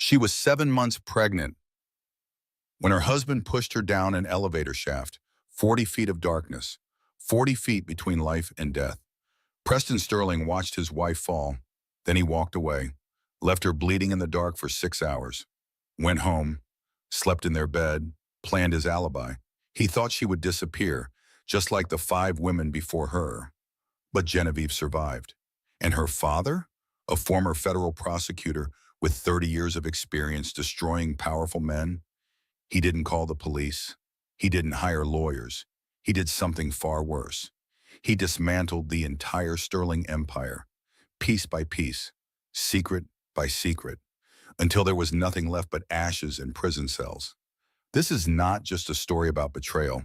She was 7 months pregnant when her husband pushed her down an elevator shaft, 40 feet of darkness, 40 feet between life and death. Preston Sterling watched his wife fall. Then he walked away, left her bleeding in the dark for 6 hours, went home, slept in their bed, planned his alibi. He thought she would disappear, just like the 5 women before her. But Genevieve survived. And her father, a former federal prosecutor with 30 years of experience destroying powerful men, he didn't call the police. He didn't hire lawyers. He did something far worse. He dismantled the entire Sterling empire, piece by piece, secret by secret, until there was nothing left but ashes and prison cells. This is not just a story about betrayal.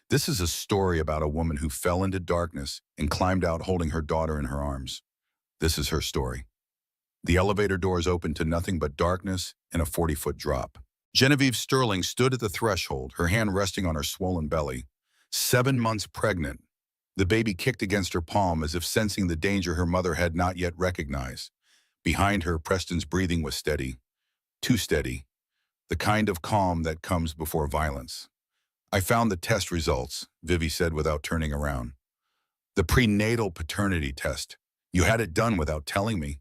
This is a story about a woman who fell into darkness and climbed out holding her daughter in her arms. This is her story. The elevator doors opened to nothing but darkness and a 40-foot drop. Genevieve Sterling stood at the threshold, her hand resting on her swollen belly. 7 months pregnant. The baby kicked against her palm as if sensing the danger her mother had not yet recognized. Behind her, Preston's breathing was steady. Too steady. The kind of calm that comes before violence. "I found the test results," Vivi said without turning around. "The prenatal paternity test. You had it done without telling me."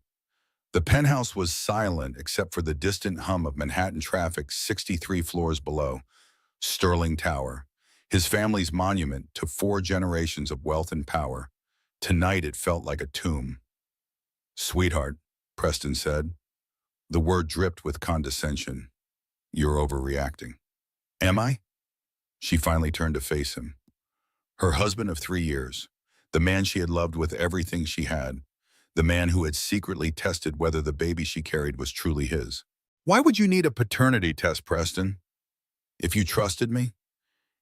The penthouse was silent except for the distant hum of Manhattan traffic 63 floors below. Sterling Tower, his family's monument to 4 generations of wealth and power. Tonight it felt like a tomb. "Sweetheart," Preston said. The word dripped with condescension. "You're overreacting." "Am I?" She finally turned to face him. Her husband of 3 years, the man she had loved with everything she had, the man who had secretly tested whether the baby she carried was truly his. "Why would you need a paternity test, Preston? If you trusted me?"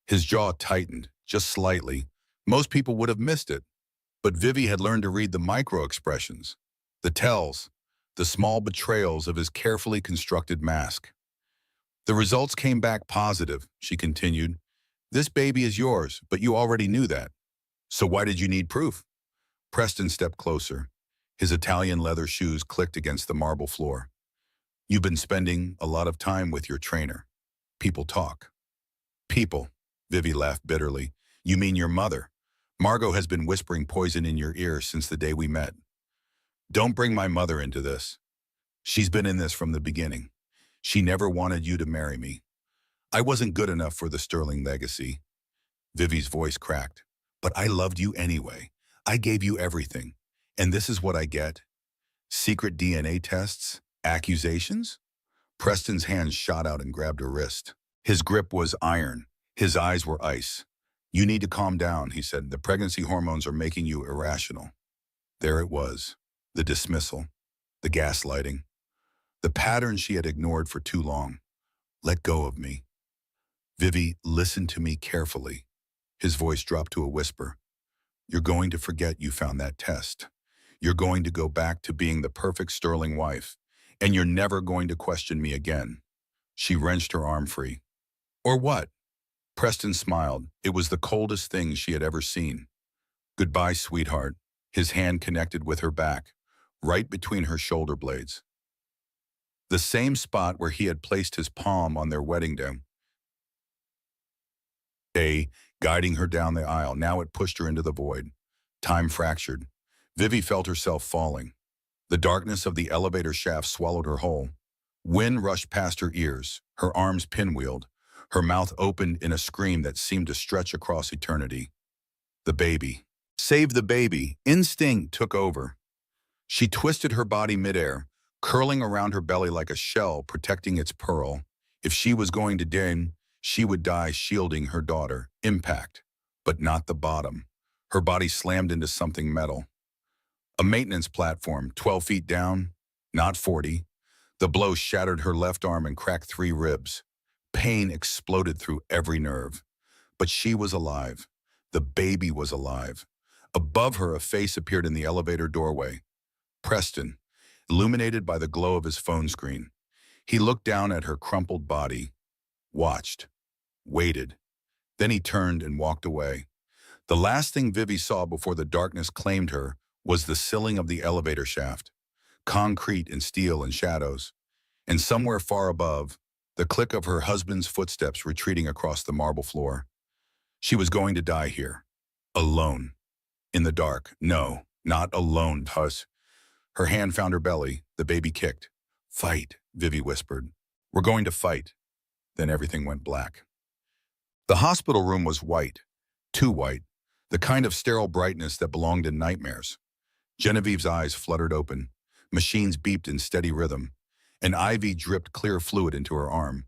His jaw tightened, just slightly. Most people would have missed it. But Vivi had learned to read the micro-expressions, the tells, the small betrayals of his carefully constructed mask. "The results came back positive," she continued. "This baby is yours, but you already knew that. So why did you need proof?" Preston stepped closer. His Italian leather shoes clicked against the marble floor. "You've been spending a lot of time with your trainer. People talk." "People," Vivi laughed bitterly. "You mean your mother? Margot has been whispering poison in your ear since the day we met." "Don't bring my mother into this. She's been in this from the beginning. She never wanted you to marry me. I wasn't good enough for the Sterling legacy." Vivi's voice cracked. "But I loved you anyway. I gave you everything. And this is what I get? Secret DNA tests? Accusations?" Preston's hand shot out and grabbed her wrist. His grip was iron. His eyes were ice. "You need to calm down," he said. "The pregnancy hormones are making you irrational." There it was. The dismissal. The gaslighting. The pattern she had ignored for too long. "Let go of me. Vivi, listen to me carefully." His voice dropped to a whisper. "You're going to forget you found that test. You're going to go back to being the perfect Sterling wife, and you're never going to question me again." She wrenched her arm free. "Or what?" Preston smiled. It was the coldest thing she had ever seen. "Goodbye, sweetheart." His hand connected with her back, right between her shoulder blades. The same spot where he had placed his palm on their wedding day, guiding her down the aisle. Now it pushed her into the void. Time fractured. Vivi felt herself falling. The darkness of the elevator shaft swallowed her whole. Wind rushed past her ears, her arms pinwheeled, her mouth opened in a scream that seemed to stretch across eternity. The baby. Save the baby. Instinct took over. She twisted her body midair, curling around her belly like a shell protecting its pearl. If she was going to die, she would die shielding her daughter. Impact. But not the bottom. Her body slammed into something metal. A maintenance platform, 12 feet down, not 40. The blow shattered her left arm and cracked 3 ribs. Pain exploded through every nerve. But she was alive. The baby was alive. Above her, a face appeared in the elevator doorway. Preston, illuminated by the glow of his phone screen. He looked down at her crumpled body, watched, waited. Then he turned and walked away. The last thing Vivi saw before the darkness claimed her was the ceiling of the elevator shaft, concrete and steel and shadows. and somewhere far above, the click of her husband's footsteps retreating across the marble floor. She was going to die here, alone, in the dark. No, not alone, Tuss. Her hand found her belly. The baby kicked. Fight, Vivi whispered. We're going to fight. Then everything went black. The hospital room was white, too white, the kind of sterile brightness that belonged in nightmares. Genevieve's eyes fluttered open. Machines beeped in steady rhythm. An IV dripped clear fluid into her arm.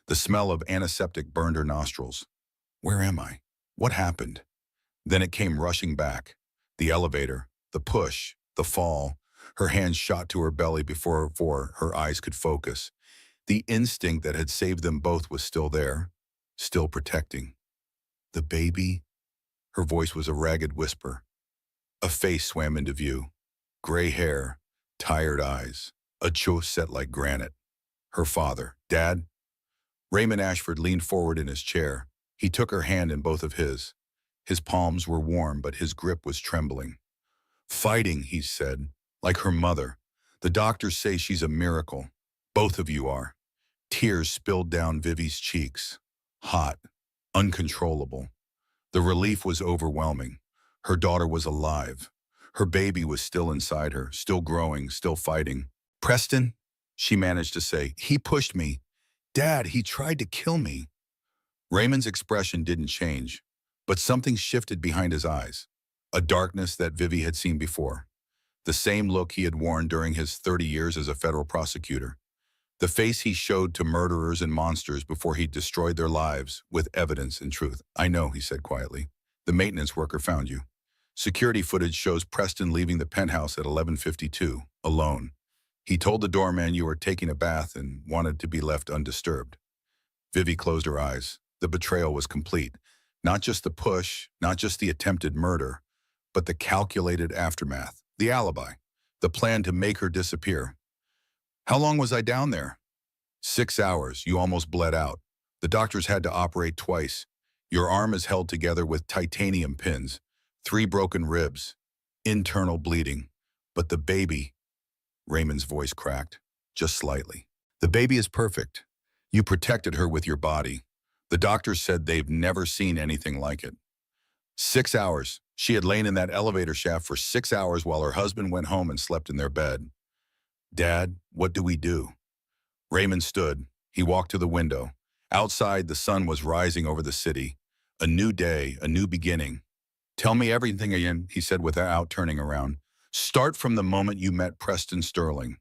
The smell of antiseptic burned her nostrils. Where am I? What happened? Then it came rushing back. The elevator, the push, the fall. Her hand shot to her belly before her eyes could focus. The instinct that had saved them both was still there, still protecting. The baby? Her voice was a ragged whisper. A face swam into view. Gray hair, tired eyes, a jaw set like granite. Her father. Dad? Raymond Ashford leaned forward in his chair. He took her hand in both of his. His palms were warm, but his grip was trembling. Fighting, he said, like her mother. The doctors say she's a miracle. Both of you are. Tears spilled down Vivi's cheeks. Hot, uncontrollable. The relief was overwhelming. Her daughter was alive. Her baby was still inside her, still growing, still fighting. Preston, she managed to say, he pushed me. Dad, he tried to kill me. Raymond's expression didn't change, but something shifted behind his eyes. A darkness that Vivi had seen before. The same look he had worn during his 30 years as a federal prosecutor. The face he showed to murderers and monsters before he destroyed their lives with evidence and truth. I know, he said quietly. The maintenance worker found you. Security footage shows Preston leaving the penthouse at 11:52, alone. He told the doorman you were taking a bath and wanted to be left undisturbed. Vivi closed her eyes. The betrayal was complete. Not just the push, not just the attempted murder, but the calculated aftermath, the alibi, the plan to make her disappear. How long was I down there? 6 hours. You almost bled out. The doctors had to operate twice. Your arm is held together with titanium pins, 3 broken ribs, internal bleeding. But the baby, Raymond's voice cracked, just slightly. The baby is perfect. You protected her with your body. The doctors said they've never seen anything like it. 6 hours. She had lain in that elevator shaft for 6 hours while her husband went home and slept in their bed. Dad, what do we do? Raymond stood. He walked to the window. Outside, the sun was rising over the city. A new day, a new beginning. Tell me everything again, he said without turning around. Start from the moment you met Preston Sterling.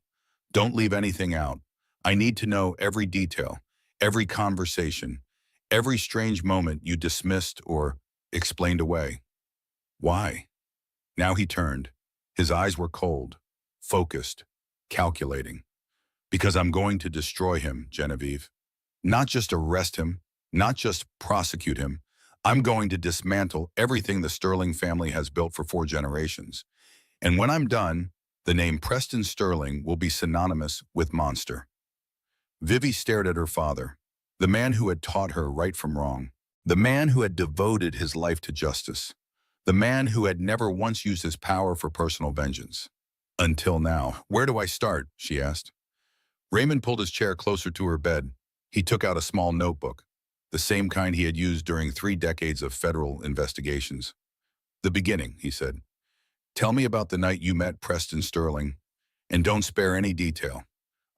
Don't leave anything out. I need to know every detail, every conversation, every strange moment you dismissed or explained away. Why? Now he turned. His eyes were cold, focused, calculating. Because I'm going to destroy him, Genevieve. Not just arrest him, not just prosecute him. I'm going to dismantle everything the Sterling family has built for 4 generations. And when I'm done, the name Preston Sterling will be synonymous with monster. Vivi stared at her father, the man who had taught her right from wrong, the man who had devoted his life to justice, the man who had never once used his power for personal vengeance. Until now. Where do I start? She asked. Raymond pulled his chair closer to her bed. He took out a small notebook, the same kind he had used during 3 decades of federal investigations. The beginning, he said. Tell me about the night you met Preston Sterling, and don't spare any detail.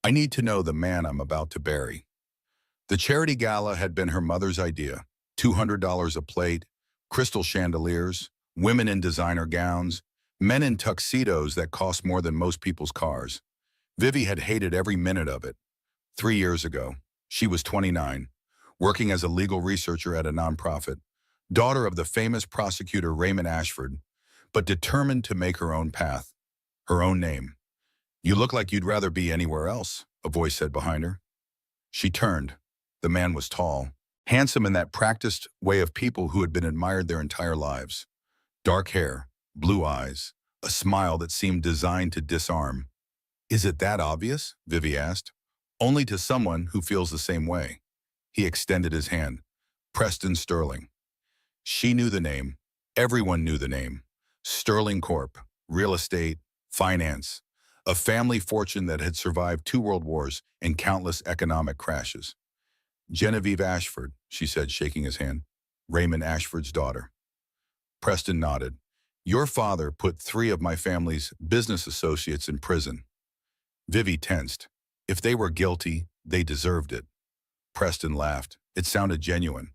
I need to know the man I'm about to bury. The charity gala had been her mother's idea. $200 a plate, crystal chandeliers, women in designer gowns, men in tuxedos that cost more than most people's cars. Vivi had hated every minute of it. 3 years ago, she was 29, working as a legal researcher at a nonprofit, daughter of the famous prosecutor Raymond Ashford, but determined to make her own path, her own name. You look like you'd rather be anywhere else, a voice said behind her. She turned. The man was tall, handsome in that practiced way of people who had been admired their entire lives. Dark hair, blue eyes, a smile that seemed designed to disarm. Is it that obvious? Vivi asked. Only to someone who feels the same way. He extended his hand. Preston Sterling. She knew the name. Everyone knew the name. Sterling Corp. Real estate, finance. a family fortune that had survived 2 world wars and countless economic crashes. Genevieve Ashford, she said, shaking his hand. Raymond Ashford's daughter. Preston nodded. Your father put 3 of my family's business associates in prison. Vivi tensed. If they were guilty, they deserved it. Preston laughed. It sounded genuine.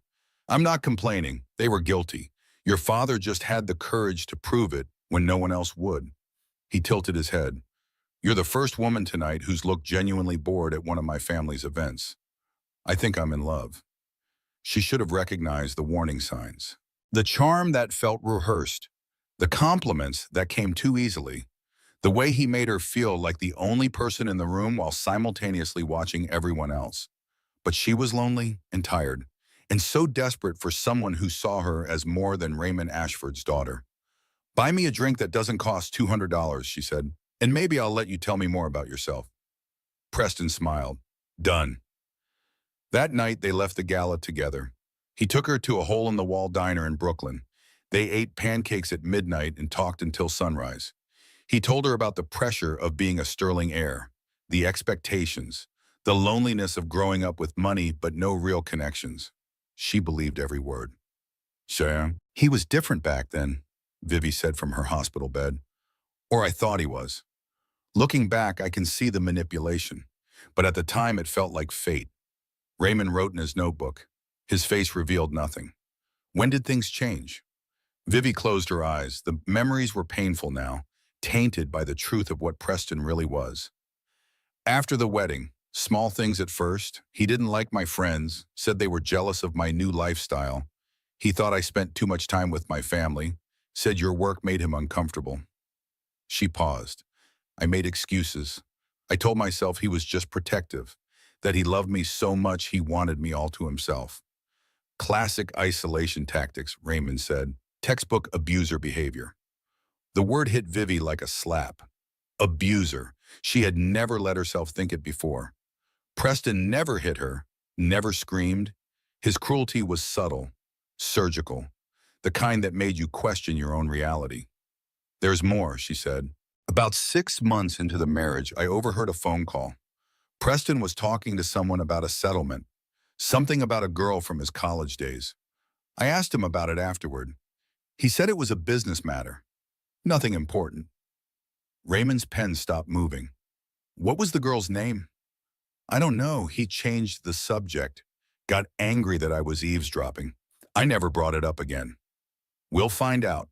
I'm not complaining. They were guilty. Your father just had the courage to prove it when no one else would. He tilted his head. You're the first woman tonight who's looked genuinely bored at one of my family's events. I think I'm in love. She should have recognized the warning signs. The charm that felt rehearsed. The compliments that came too easily. The way he made her feel like the only person in the room while simultaneously watching everyone else. But she was lonely and tired, and so desperate for someone who saw her as more than Raymond Ashford's daughter. Buy me a drink that doesn't cost $200, she said, and maybe I'll let you tell me more about yourself. Preston smiled. Done. That night, they left the gala together. He took her to a hole-in-the-wall diner in Brooklyn. They ate pancakes at midnight and talked until sunrise. He told her about the pressure of being a sterling heir, the expectations, the loneliness of growing up with money but no real connections. She believed every word. Sure. He was different back then, Vivi said from her hospital bed. Or I thought he was. Looking back, I can see the manipulation, but at the time it felt like fate. Raymond wrote in his notebook. His face revealed nothing. When did things change? Vivi closed her eyes. The memories were painful now, tainted by the truth of what Preston really was. After the wedding, small things at first, he didn't like my friends, said they were jealous of my new lifestyle. He thought I spent too much time with my family, said your work made him uncomfortable. She paused. I made excuses. I told myself he was just protective, that he loved me so much he wanted me all to himself. Classic isolation tactics, Raymond said. Textbook abuser behavior. The word hit Vivi like a slap. Abuser. She had never let herself think it before. Preston never hit her, never screamed. His cruelty was subtle, surgical, the kind that made you question your own reality. There's more, she said. About 6 months into the marriage, I overheard a phone call. Preston was talking to someone about a settlement, something about a girl from his college days. I asked him about it afterward. He said it was a business matter. Nothing important. Raymond's pen stopped moving. What was the girl's name? I don't know. He changed the subject, got angry that I was eavesdropping. I never brought it up again. We'll find out.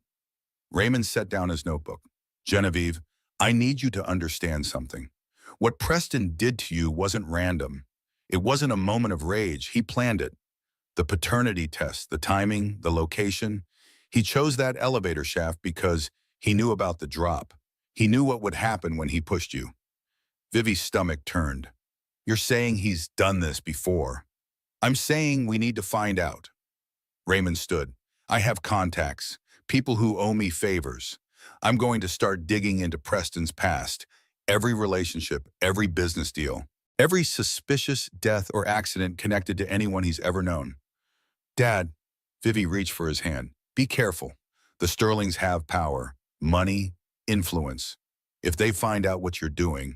Raymond set down his notebook. Genevieve, I need you to understand something. What Preston did to you wasn't random. It wasn't a moment of rage. He planned it. The paternity test, the timing, the location. He chose that elevator shaft because he knew about the drop. He knew what would happen when he pushed you. Vivi's stomach turned. You're saying he's done this before. I'm saying we need to find out. Raymond stood. I have contacts, people who owe me favors. I'm going to start digging into Preston's past, every relationship, every business deal, every suspicious death or accident connected to anyone he's ever known. Dad, Vivi reached for his hand. Be careful. The Sterlings have power, money, influence. If they find out what you're doing.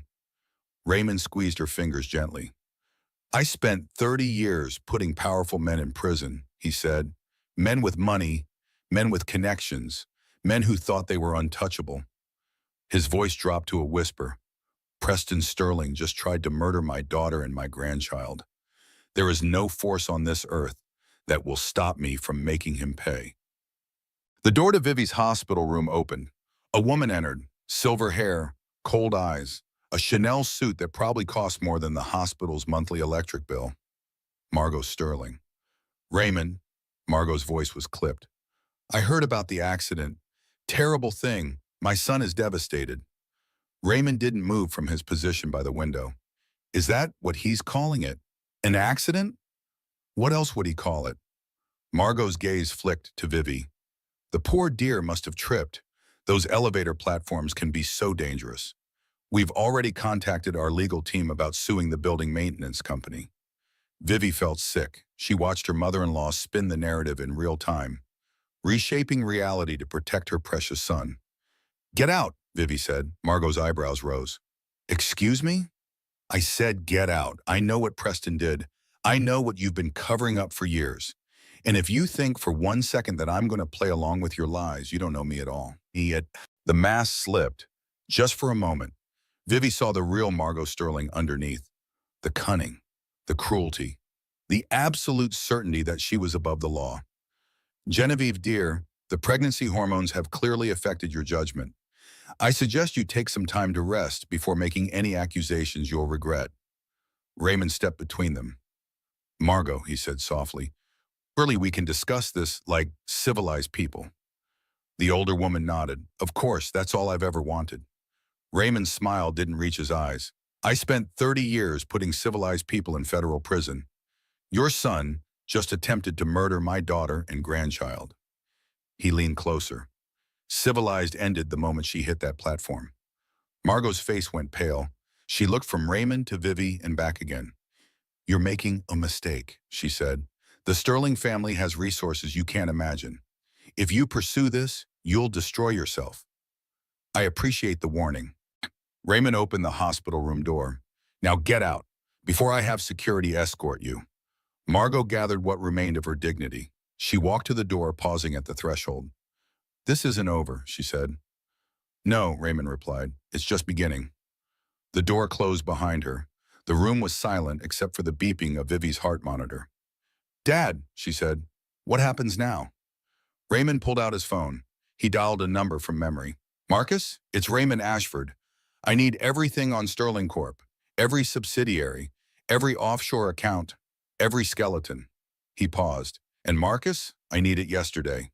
Raymond squeezed her fingers gently. I spent 30 years putting powerful men in prison, he said. Men with money, men with connections, men who thought they were untouchable. His voice dropped to a whisper. Preston Sterling just tried to murder my daughter and my grandchild. There is no force on this earth that will stop me from making him pay. The door to Vivi's hospital room opened. A woman entered, silver hair, cold eyes, a Chanel suit that probably cost more than the hospital's monthly electric bill. Margot Sterling. Raymond, Margot's voice was clipped. I heard about the accident. Terrible thing. My son is devastated. Raymond didn't move from his position by the window. Is that what he's calling it? An accident? What else would he call it? Margot's gaze flicked to Vivi. The poor dear must have tripped. Those elevator platforms can be so dangerous. We've already contacted our legal team about suing the building maintenance company. Vivi felt sick. She watched her mother-in-law spin the narrative in real time, reshaping reality to protect her precious son. Get out, Vivi said. Margot's eyebrows rose. Excuse me? I said get out. I know what Preston did. I know what you've been covering up for years. And if you think for 1 second that I'm going to play along with your lies, you don't know me at all. Yet the mask slipped. Just for a moment, Vivi saw the real Margot Sterling underneath. The cunning, the cruelty, the absolute certainty that she was above the law. Genevieve, dear, the pregnancy hormones have clearly affected your judgment. I suggest you take some time to rest before making any accusations you'll regret. Raymond stepped between them. Margot, he said softly, surely we can discuss this like civilized people. The older woman nodded. Of course, that's all I've ever wanted. Raymond's smile didn't reach his eyes. I spent 30 years putting civilized people in federal prison. Your son just attempted to murder my daughter and grandchild. He leaned closer. Civilized ended the moment she hit that platform. Margot's face went pale. She looked from Raymond to Vivi and back again. You're making a mistake, she said. The Sterling family has resources you can't imagine. If you pursue this, you'll destroy yourself. I appreciate the warning. Raymond opened the hospital room door. Now get out, before I have security escort you. Margot gathered what remained of her dignity. She walked to the door, pausing at the threshold. This isn't over, she said. No, Raymond replied. It's just beginning. The door closed behind her. The room was silent except for the beeping of Vivi's heart monitor. Dad, she said, what happens now? Raymond pulled out his phone. He dialed a number from memory. Marcus, it's Raymond Ashford. I need everything on Sterling Corp. Every subsidiary, every offshore account, every skeleton. He paused. And Marcus, I need it yesterday.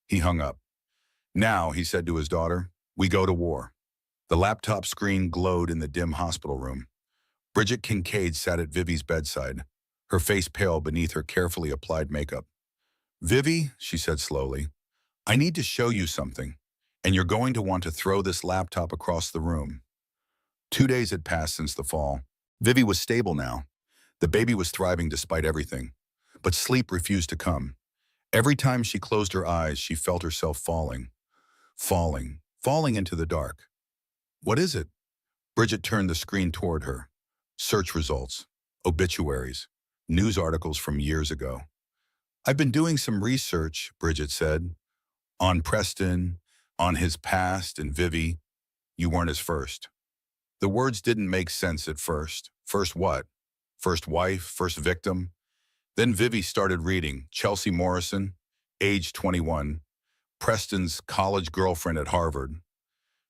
He hung up. Now, he said to his daughter, we go to war. The laptop screen glowed in the dim hospital room. Bridget Kincaid sat at Vivi's bedside, her face pale beneath her carefully applied makeup. Vivi, she said slowly, I need to show you something, and you're going to want to throw this laptop across the room. 2 days had passed since the fall. Vivi was stable now. The baby was thriving despite everything, but sleep refused to come. Every time she closed her eyes, she felt herself falling into the dark. What is it? Bridget turned the screen toward her. Search results, obituaries, news articles from years ago. I've been doing some research, Bridget said, on Preston, on his past, and Vivi, you weren't his first. The words didn't make sense at first. First what? First wife, first victim? Then Vivi started reading. Chelsea Morrison, age 21, Preston's college girlfriend at Harvard.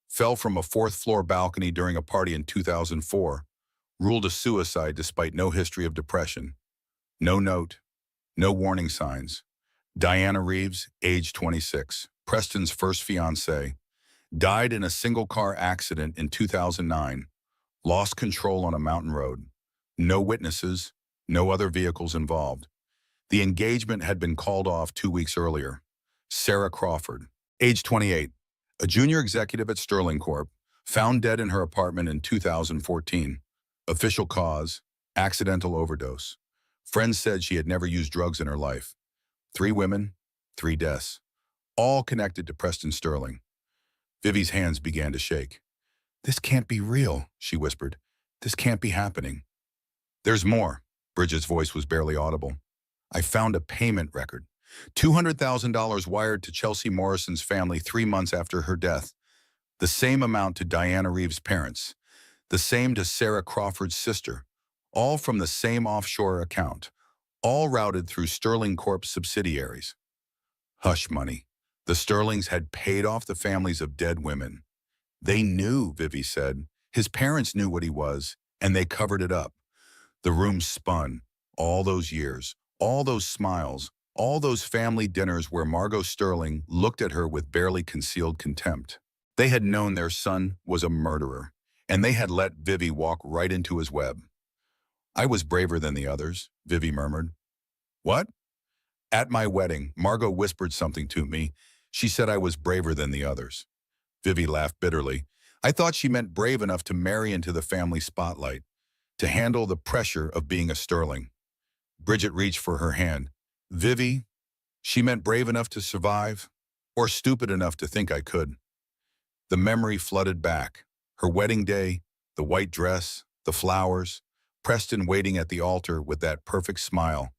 Fell from a 4th-floor balcony during a party in 2004. Ruled a suicide despite no history of depression. No note, no warning signs. Diana Reeves, age 26, Preston's first fiancée. Died in a single-car accident in 2009. Lost control on a mountain road. No witnesses, no other vehicles involved. The engagement had been called off 2 weeks earlier. Sarah Crawford, age 28, a junior executive at Sterling Corp., found dead in her apartment in 2014. Official cause, accidental overdose. Friends said she had never used drugs in her life. 3 women, 3 deaths, all connected to Preston Sterling. Vivi's hands began to shake. This can't be real, she whispered. This can't be happening. There's more. Bridget's voice was barely audible. I found a payment record. $200,000 wired to Chelsea Morrison's family 3 months after her death. The same amount to Diana Reeves' parents. The same to Sarah Crawford's sister. All from the same offshore account. All routed through Sterling Corp's subsidiaries. Hush money. The Sterlings had paid off the families of dead women. They knew, Vivi said. His parents knew what he was, and they covered it up. The room spun. All those years, all those smiles, all those family dinners where Margot Sterling looked at her with barely concealed contempt. They had known their son was a murderer, and they had let Vivi walk right into his web. I was braver than the others, Vivi murmured. What? At my wedding, Margot whispered something to me. She said I was braver than the others. Vivi laughed bitterly. I thought she meant brave enough to marry into the family spotlight, to handle the pressure of being a Sterling. Bridget reached for her hand. Vivi, she meant brave enough to survive, or stupid enough to think I could. The memory flooded back. Her wedding day, the white dress, the flowers, Preston waiting at the altar with that perfect smile.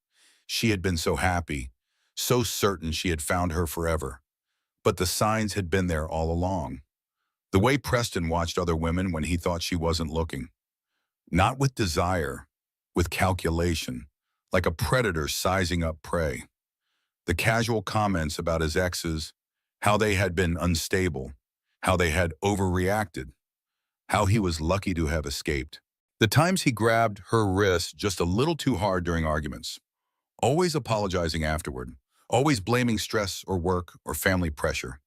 She had been so happy, so certain she had found her forever. But the signs had been there all along. The way Preston watched other women when he thought she wasn't looking. Not with desire, with calculation, like a predator sizing up prey. The casual comments about his exes, how they had been unstable, how they had overreacted, how he was lucky to have escaped. The times he grabbed her wrist just a little too hard during arguments, always apologizing afterward, always blaming stress or work or family pressure.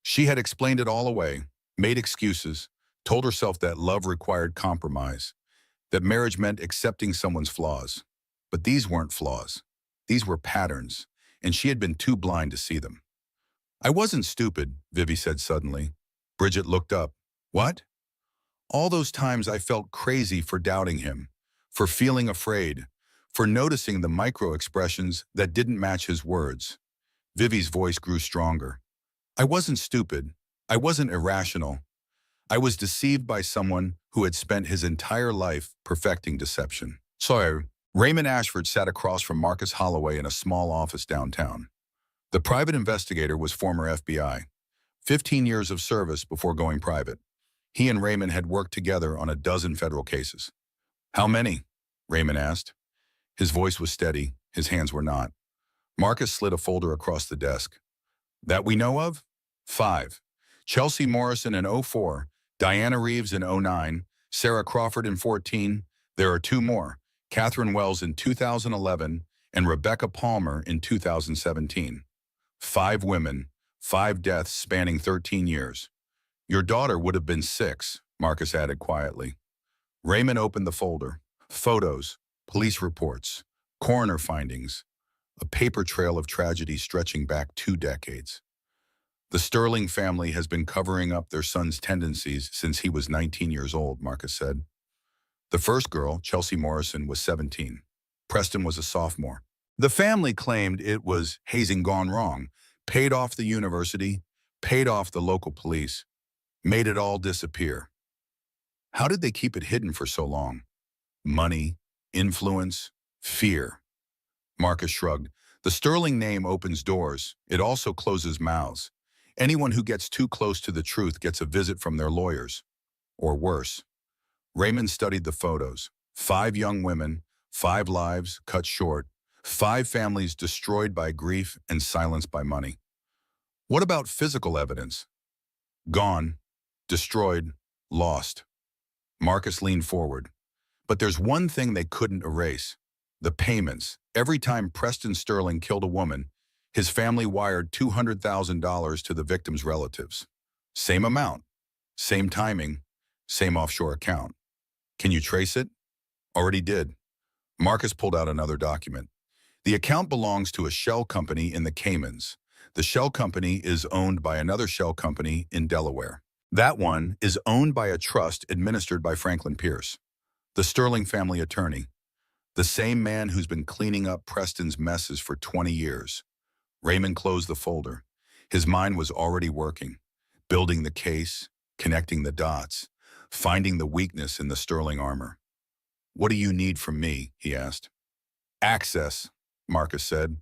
She had explained it all away, made excuses, told herself that love required compromise, that marriage meant accepting someone's flaws. But these weren't flaws. These were patterns, and she had been too blind to see them. I wasn't stupid, Vivi said suddenly. Bridget looked up. What? All those times I felt crazy for doubting him, for feeling afraid, for noticing the micro-expressions that didn't match his words. Vivi's voice grew stronger. I wasn't stupid. I wasn't irrational. I was deceived by someone who had spent his entire life perfecting deception. So, Raymond Ashford sat across from Marcus Holloway in a small office downtown. The private investigator was former FBI, 15 years of service before going private. He and Raymond had worked together on a dozen federal cases. How many? Raymond asked. His voice was steady, his hands were not. Marcus slid a folder across the desk. That we know of? 5. Chelsea Morrison in 04, Diana Reeves in 09, Sarah Crawford in 14. There are 2 more, Catherine Wells in 2011 and Rebecca Palmer in 2017. 5 women, 5 deaths spanning 13 years. Your daughter would have been 6, Marcus added quietly. Raymond opened the folder. Photos, police reports, coroner findings, a paper trail of tragedy stretching back 2 decades. The Sterling family has been covering up their son's tendencies since he was 19 years old, Marcus said. The first girl, Chelsea Morrison, was 17. Preston was a sophomore. The family claimed it was hazing gone wrong, paid off the university, paid off the local police, made it all disappear. How did they keep it hidden for so long? Money, influence, fear. Marcus shrugged. The Sterling name opens doors. It also closes mouths. Anyone who gets too close to the truth gets a visit from their lawyers. Or worse. Raymond studied the photos. 5 young women, 5 lives cut short, 5 families destroyed by grief and silenced by money. What about physical evidence? Gone, destroyed, lost. Marcus leaned forward. But there's one thing they couldn't erase. The payments. Every time Preston Sterling killed a woman, his family wired $200,000 to the victim's relatives. Same amount, same timing, same offshore account. Can you trace it? Already did. Marcus pulled out another document. The account belongs to a shell company in the Caymans. The shell company is owned by another shell company in Delaware. That one is owned by a trust administered by Franklin Pierce, the Sterling family attorney, the same man who's been cleaning up Preston's messes for 20 years. Raymond closed the folder. His mind was already working, building the case, connecting the dots, finding the weakness in the Sterling armor. What do you need from me? He asked. Access, Marcus said.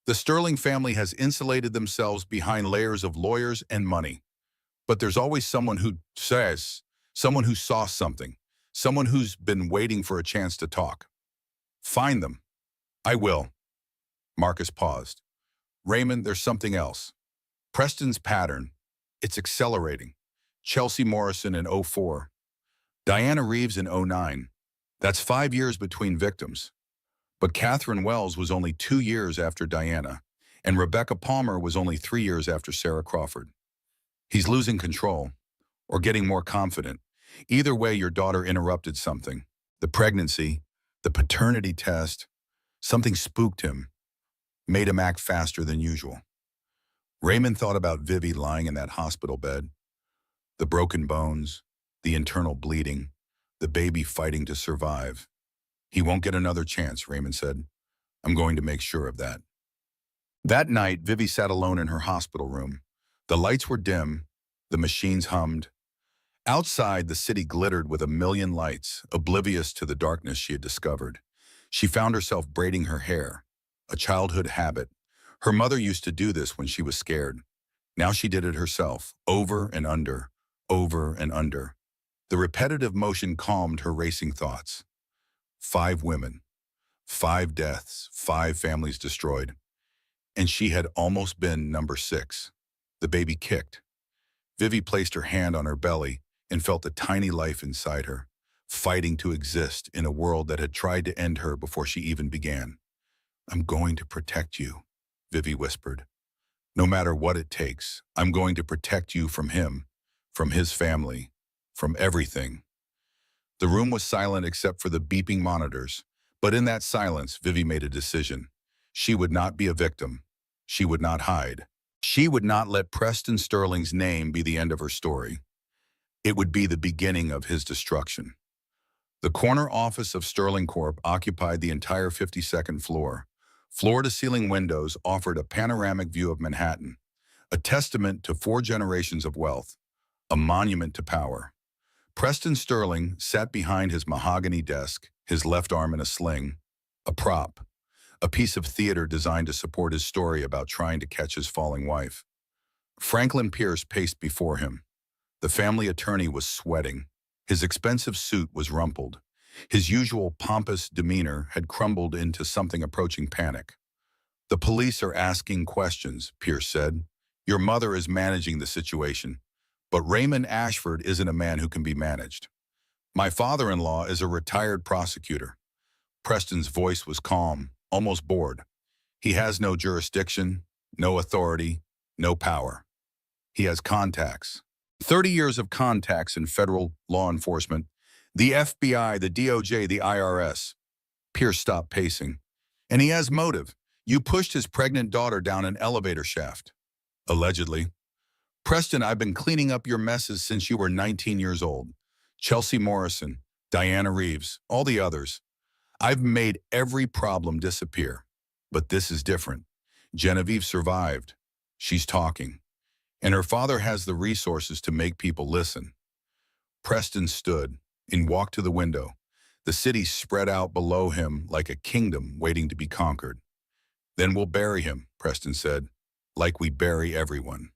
The Sterling family has insulated themselves behind layers of lawyers and money. But there's always someone who says, someone who saw something, someone who's been waiting for a chance to talk. Find them. I will. Marcus paused. Raymond, there's something else. Preston's pattern. It's accelerating. Chelsea Morrison in 04. Diana Reeves in 09. That's 5 years between victims. But Catherine Wells was only 2 years after Diana, and Rebecca Palmer was only 3 years after Sarah Crawford. He's losing control, or getting more confident. Either way, your daughter interrupted something. The pregnancy, the paternity test, something spooked him, made him act faster than usual. Raymond thought about Vivi lying in that hospital bed. The broken bones, the internal bleeding, the baby fighting to survive. He won't get another chance, Raymond said. I'm going to make sure of that. That night, Vivi sat alone in her hospital room. The lights were dim, the machines hummed. Outside, the city glittered with a million lights, oblivious to the darkness she had discovered. She found herself braiding her hair, a childhood habit. Her mother used to do this when she was scared. Now she did it herself, over and under, over and under. The repetitive motion calmed her racing thoughts. 5 women, 5 deaths, 5 families destroyed. And she had almost been number 6. The baby kicked. Vivi placed her hand on her belly and felt a tiny life inside her, fighting to exist in a world that had tried to end her before she even began. "I'm going to protect you," Vivi whispered. "No matter what it takes, I'm going to protect you from him, from his family, from everything." The room was silent except for the beeping monitors, but in that silence, Vivi made a decision. She would not be a victim. She would not hide. She would not let Preston Sterling's name be the end of her story. It would be the beginning of his destruction. The corner office of Sterling Corp occupied the entire 52nd floor. Floor-to-ceiling windows offered a panoramic view of Manhattan, a testament to 4 generations of wealth, a monument to power. Preston Sterling sat behind his mahogany desk, his left arm in a sling, a prop, a piece of theater designed to support his story about trying to catch his falling wife. Franklin Pierce paced before him. The family attorney was sweating. His expensive suit was rumpled. His usual pompous demeanor had crumbled into something approaching panic. "The police are asking questions," Pierce said. "Your mother is managing the situation, but Raymond Ashford isn't a man who can be managed. My father-in-law is a retired prosecutor." Preston's voice was calm, almost bored. "He has no jurisdiction, no authority, no power. He has contacts. 30 years of contacts in federal law enforcement. The FBI, the DOJ, the IRS. Pierce stopped pacing. "And he has motive. You pushed his pregnant daughter down an elevator shaft." "Allegedly." "Preston, I've been cleaning up your messes since you were 19 years old. Chelsea Morrison, Diana Reeves, all the others. I've made every problem disappear. But this is different. Genevieve survived. She's talking. And her father has the resources to make people listen." Preston stood and walked to the window. The city spread out below him like a kingdom waiting to be conquered. "Then we'll bury him," Preston said, "like we bury everyone."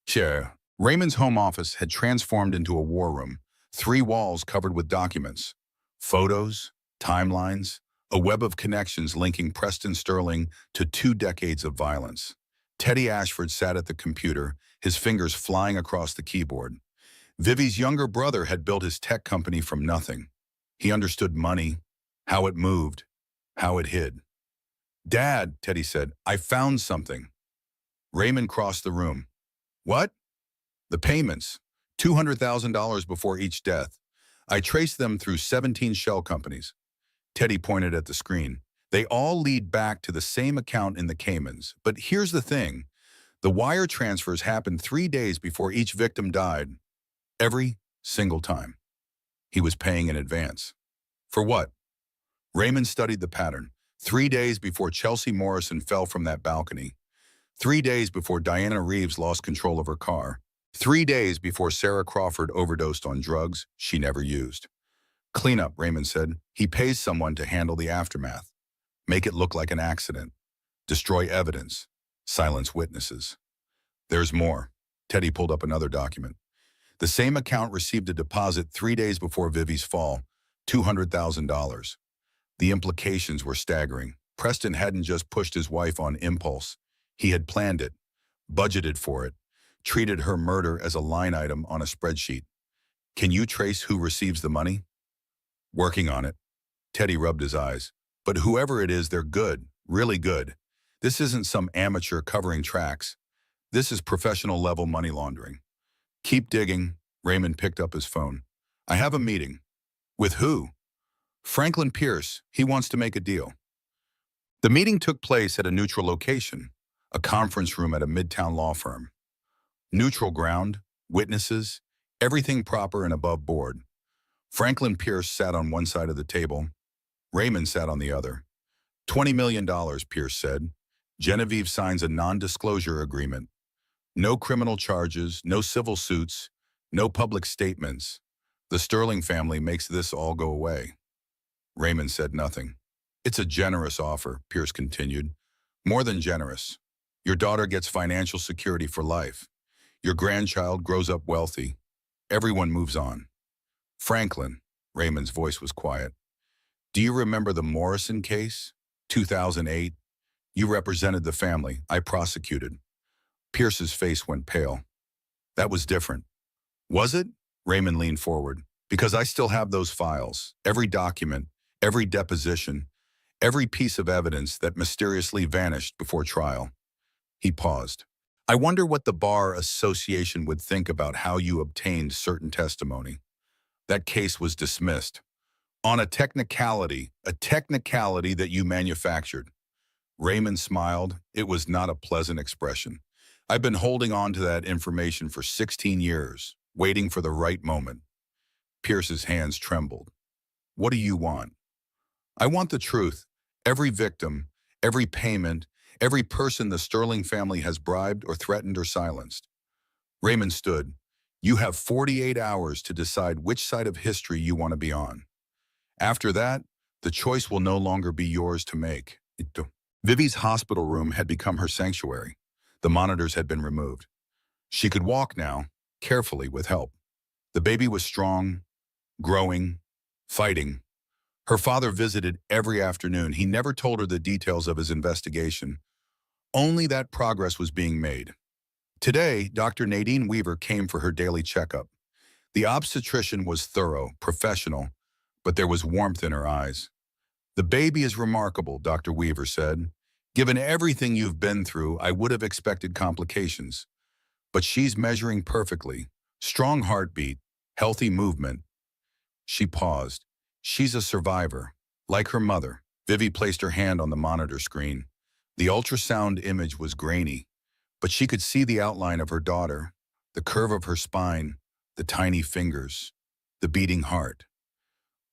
Chair. Raymond's home office had transformed into a war room, 3 walls covered with documents, photos, timelines, a web of connections linking Preston Sterling to 2 decades of violence. Teddy Ashford sat at the computer, his fingers flying across the keyboard. Vivi's younger brother had built his tech company from nothing. He understood money, how it moved, how it hid. "Dad," Teddy said, "I found something." Raymond crossed the room. "What?" "The payments. $200,000 before each death. I traced them through 17 shell companies." Teddy pointed at the screen. "They all lead back to the same account in the Caymans. But here's the thing. The wire transfers happened 3 days before each victim died. Every single time. He was paying in advance." "For what?" Raymond studied the pattern. 3 days before Chelsea Morrison fell from that balcony. 3 days before Diana Reeves lost control of her car. 3 days before Sarah Crawford overdosed on drugs she never used. "Cleanup," Raymond said. "He pays someone to handle the aftermath. Make it look like an accident. Destroy evidence. Silence witnesses." "There's more." Teddy pulled up another document. The same account received a deposit 3 days before Vivi's fall, $200,000. The implications were staggering. Preston hadn't just pushed his wife on impulse. He had planned it, budgeted for it, treated her murder as a line item on a spreadsheet. "Can you trace who receives the money?" "Working on it." Teddy rubbed his eyes. "But whoever it is, they're good, really good. This isn't some amateur covering tracks. This is professional level money laundering." "Keep digging." Raymond picked up his phone. "I have a meeting." "With who?" "Franklin Pierce. He wants to make a deal." The meeting took place at a neutral location, a conference room at a midtown law firm. Neutral ground, witnesses, everything proper and above board. Franklin Pierce sat on one side of the table. Raymond sat on the other. $20 million, Pierce said. Genevieve signs a non-disclosure agreement. No criminal charges, no civil suits, No public statements. The Sterling family makes this all go away. Raymond said nothing. It's a generous offer, Pierce continued. More than generous. Your daughter gets financial security for life. Your grandchild grows up wealthy. Everyone moves on. Franklin, Raymond's voice was quiet. Do you remember the Morrison case? 2008? You represented the family. I prosecuted. Pierce's face went pale. That was different. Was it? Raymond leaned forward. Because I still have those files. Every document, every deposition, every piece of evidence that mysteriously vanished before trial. He paused. I wonder what the Bar Association would think about how you obtained certain testimony. That case was dismissed. On a technicality that you manufactured. Raymond smiled. It was not a pleasant expression. I've been holding on to that information for 16 years, waiting for the right moment. Pierce's hands trembled. What do you want? I want the truth. Every victim, every payment, every person the Sterling family has bribed or threatened or silenced. Raymond stood. You have 48 hours to decide which side of history you want to be on. After that, the choice will no longer be yours to make. Vivi's hospital room had become her sanctuary. The monitors had been removed. She could walk now, carefully with help. The baby was strong, growing, fighting. Her father visited every afternoon. He never told her the details of his investigation. Only that progress was being made. Today, Dr. Nadine Weaver came for her daily checkup. The obstetrician was thorough, professional, but there was warmth in her eyes. The baby is remarkable, Dr. Weaver said. Given everything you've been through, I would have expected complications. But she's measuring perfectly. Strong heartbeat, healthy movement. She paused. She's a survivor, like her mother. Vivi placed her hand on the monitor screen. The ultrasound image was grainy, but she could see the outline of her daughter, the curve of her spine, the tiny fingers, the beating heart.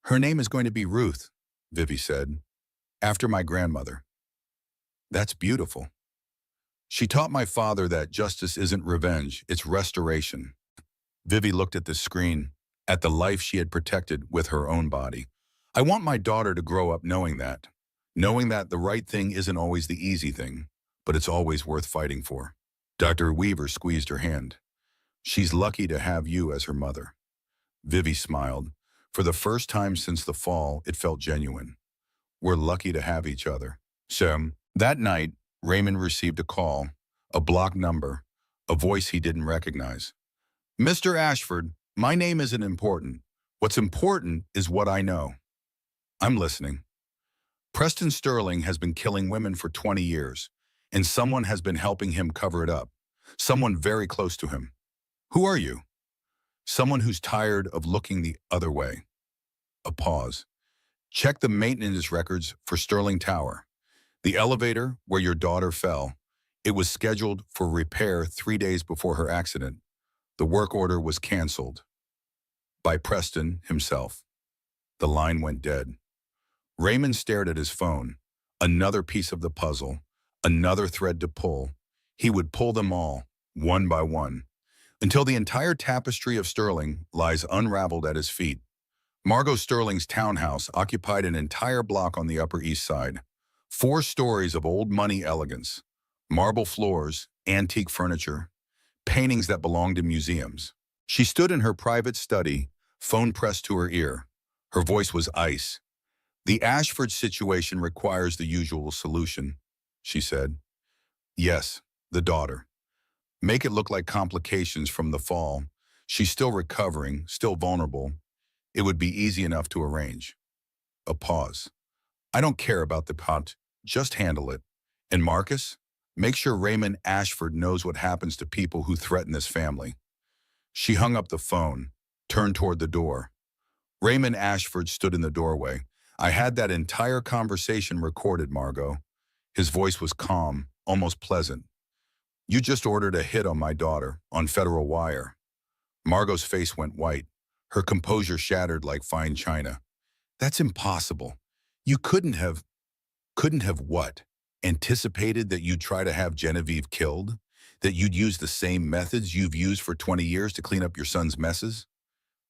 Her name is going to be Ruth, Vivi said, after my grandmother. That's beautiful. She taught my father that justice isn't revenge, it's restoration. Vivi looked at the screen, at the life she had protected with her own body. I want my daughter to grow up knowing that the right thing isn't always the easy thing, but it's always worth fighting for. Dr. Weaver squeezed her hand. She's lucky to have you as her mother. Vivi smiled. For the first time since the fall, it felt genuine. We're lucky to have each other. So, that night, Raymond received a call, a blocked number, a voice he didn't recognize. Mr. Ashford, my name isn't important. What's important is what I know. I'm listening. Preston Sterling has been killing women for 20 years, and someone has been helping him cover it up. Someone very close to him. Who are you? Someone who's tired of looking the other way. A pause. Check the maintenance records for Sterling Tower. The elevator where your daughter fell. It was scheduled for repair 3 days before her accident. The work order was canceled. By Preston himself. The line went dead. Raymond stared at his phone. Another piece of the puzzle. Another thread to pull. He would pull them all, one by one, until the entire tapestry of Sterling lies unraveled at his feet. Margot Sterling's townhouse occupied an entire block on the Upper East Side. 4 stories of old money elegance. Marble floors, antique furniture, paintings that belonged in museums. She stood in her private study, phone pressed to her ear. Her voice was ice. The Ashford situation requires the usual solution, she said. Yes, the daughter. Make it look like complications from the fall. She's still recovering, still vulnerable. It would be easy enough to arrange. A pause. I don't care about the pot, just handle it. And Marcus, make sure Raymond Ashford knows what happens to people who threaten this family. She hung up the phone, turned toward the door. Raymond Ashford stood in the doorway. I had that entire conversation recorded, Margot. His voice was calm, almost pleasant. You just ordered a hit on my daughter, on Federal Wire. Margot's face went white. Her composure shattered like fine china. That's impossible. You couldn't have what? Anticipated that you'd try to have Genevieve killed? That you'd use the same methods you've used for 20 years to clean up your son's messes?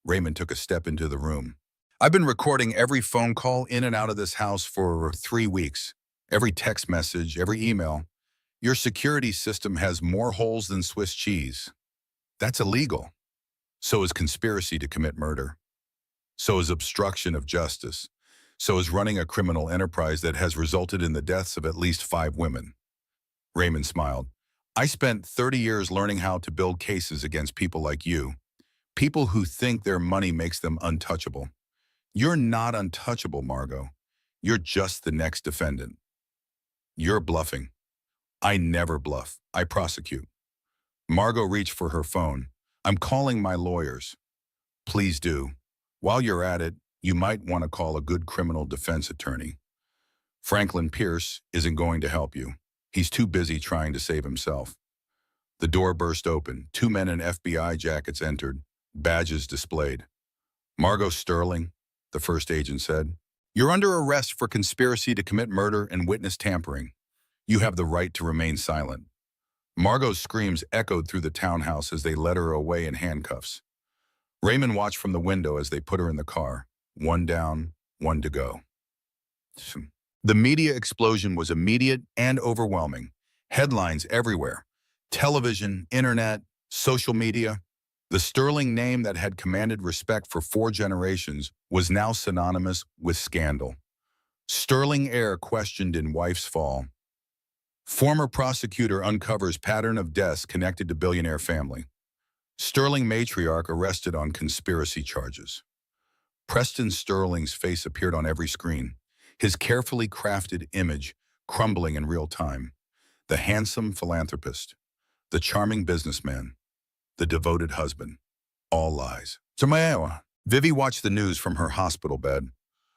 Raymond took a step into the room. I've been recording every phone call in and out of this house for 3 weeks. Every text message, every email. Your security system has more holes than Swiss cheese. That's illegal. So is conspiracy to commit murder. So is obstruction of justice. So is running a criminal enterprise that has resulted in the deaths of at least 5 women. Raymond smiled. I spent 30 years learning how to build cases against people like you. People who think their money makes them untouchable. You're not untouchable, Margot. You're just the next defendant. You're bluffing. I never bluff. I prosecute. Margot reached for her phone. I'm calling my lawyers. Please do. While you're at it, you might want to call a good criminal defense attorney. Franklin Pierce isn't going to help you. He's too busy trying to save himself. The door burst open. 2 men in FBI jackets entered, badges displayed. Margot Sterling, the first agent said, you're under arrest for conspiracy to commit murder and witness tampering. You have the right to remain silent. Margot's screams echoed through the townhouse as they led her away in handcuffs. Raymond watched from the window as they put her in the car. One down, one to go. The media explosion was immediate and overwhelming. Headlines everywhere. Television, internet, social media. The Sterling name that had commanded respect for 4 generations was now synonymous with scandal. Sterling heir questioned in wife's fall. Former prosecutor uncovers pattern of deaths connected to billionaire family. Sterling matriarch arrested on conspiracy charges. Preston Sterling's face appeared on every screen, his carefully crafted image crumbling in real time. The handsome philanthropist, the charming businessman, the devoted husband. All lies. Vivi watched the news from her hospital bed,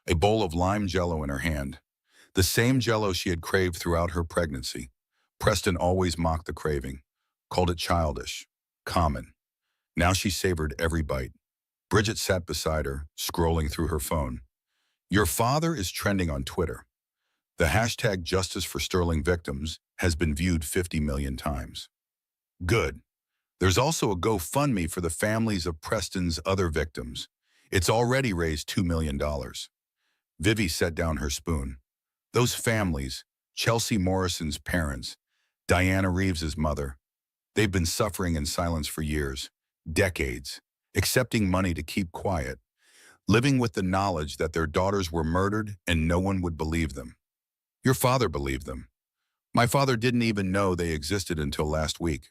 a bowl of lime jello in her hand. The same jello she had craved throughout her pregnancy. Preston always mocked the craving, called it childish, common. Now she savored every bite. Bridget sat beside her, scrolling through her phone. Your father is trending on Twitter. The hashtag Justice for Sterling Victims has been viewed 50 million times. Good. There's also a GoFundMe for the families of Preston's other victims. It's already raised $2 million. Vivi set down her spoon. Those families, Chelsea Morrison's parents, Diana Reeves's mother, they've been suffering in silence for years, decades, accepting money to keep quiet, living with the knowledge that their daughters were murdered and no one would believe them. Your father believed them. My father didn't even know they existed until last week.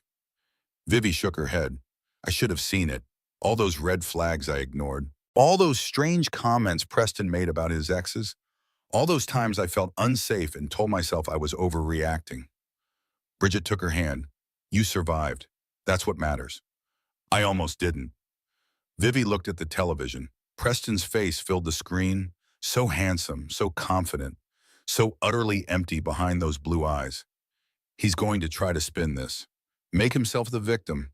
Vivi shook her head. I should have seen it. All those red flags I ignored. All those strange comments Preston made about his exes. All those times I felt unsafe and told myself I was overreacting. Bridget took her hand. You survived. That's what matters. I almost didn't. Vivi looked at the television. Preston's face filled the screen, so handsome, so confident, so utterly empty behind those blue eyes. He's going to try to spin this. Make himself the victim.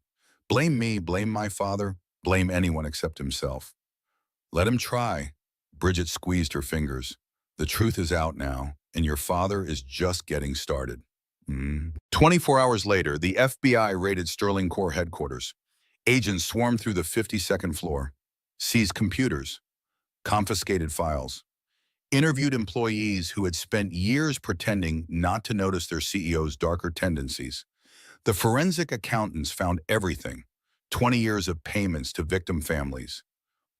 Blame me, blame my father, blame anyone except himself. Let him try. Bridget squeezed her fingers. The truth is out now, and your father is just getting started. 24 hours later, the FBI raided Sterling Corps headquarters. Agents swarmed through the 52nd floor, seized computers, confiscated files, interviewed employees who had spent years pretending not to notice their CEO's darker tendencies. The forensic accountants found everything: 20 years of payments to victim families,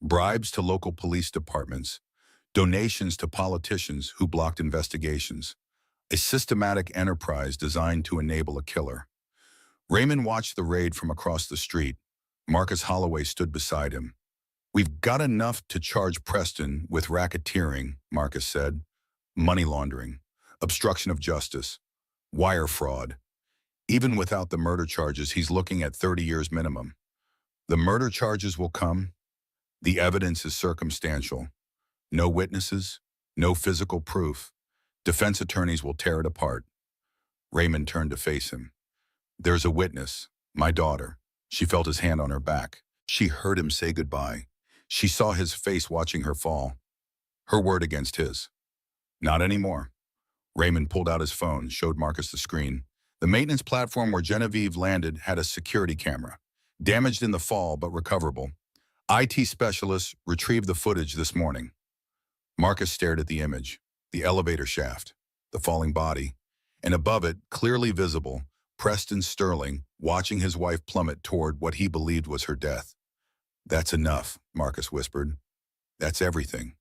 bribes to local police departments, donations to politicians who blocked investigations, a systematic enterprise designed to enable a killer. Raymond watched the raid from across the street. Marcus Holloway stood beside him. We've got enough to charge Preston with racketeering, Marcus said, money laundering, obstruction of justice, wire fraud. Even without the murder charges, he's looking at 30 years minimum. The murder charges will come. The evidence is circumstantial. No witnesses, no physical proof. Defense attorneys will tear it apart. Raymond turned to face him. There's a witness, my daughter. She felt his hand on her back. She heard him say goodbye. She saw his face watching her fall. Her word against his. Not anymore. Raymond pulled out his phone, showed Marcus the screen. The maintenance platform where Genevieve landed had a security camera, damaged in the fall but recoverable. IT specialists retrieved the footage this morning. Marcus stared at the image, the elevator shaft, the falling body, and above it, clearly visible, Preston Sterling watching his wife plummet toward what he believed was her death. "That's enough," Marcus whispered. "That's everything."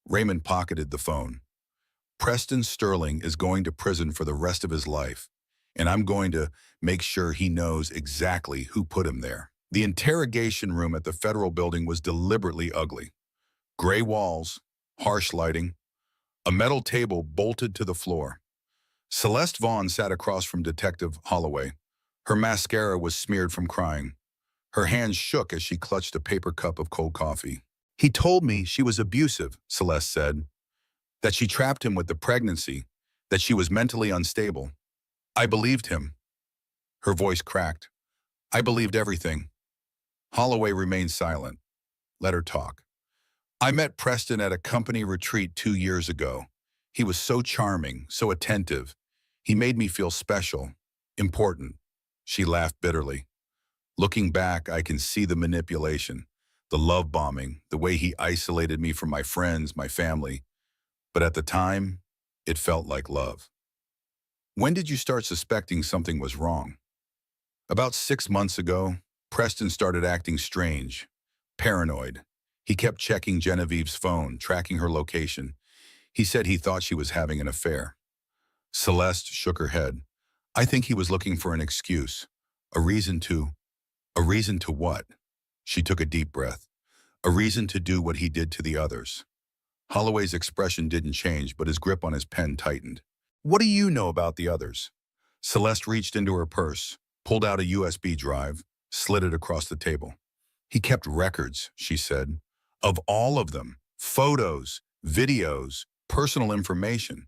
Raymond pocketed the phone. "Preston Sterling is going to prison for the rest of his life, and I'm going to make sure he knows exactly who put him there." The interrogation room at the federal building was deliberately ugly. Gray walls, harsh lighting, a metal table bolted to the floor. Celeste Vaughn sat across from Detective Holloway. Her mascara was smeared from crying. Her hands shook as she clutched a paper cup of cold coffee. "He told me she was abusive," Celeste said. "That she trapped him with the pregnancy, that she was mentally unstable. I believed him." Her voice cracked. "I believed everything." Holloway remained silent. Let her talk. "I met Preston at a company retreat 2 years ago. He was so charming, so attentive. He made me feel special, important." She laughed bitterly. "Looking back, I can see the manipulation, the love bombing, the way he isolated me from my friends, my family. But at the time, it felt like love." "When did you start suspecting something was wrong?" "About 6 months ago, Preston started acting strange, paranoid. He kept checking Genevieve's phone, tracking her location. He said he thought she was having an affair." Celeste shook her head. "I think he was looking for an excuse, a reason to—" "A reason to what?" She took a deep breath. "A reason to do what he did to the others." Holloway's expression didn't change, but his grip on his pen tightened. "What do you know about the others?" Celeste reached into her purse, pulled out a USB drive, slid it across the table. "He kept records," she said, "of all of them. Photos, videos, personal information.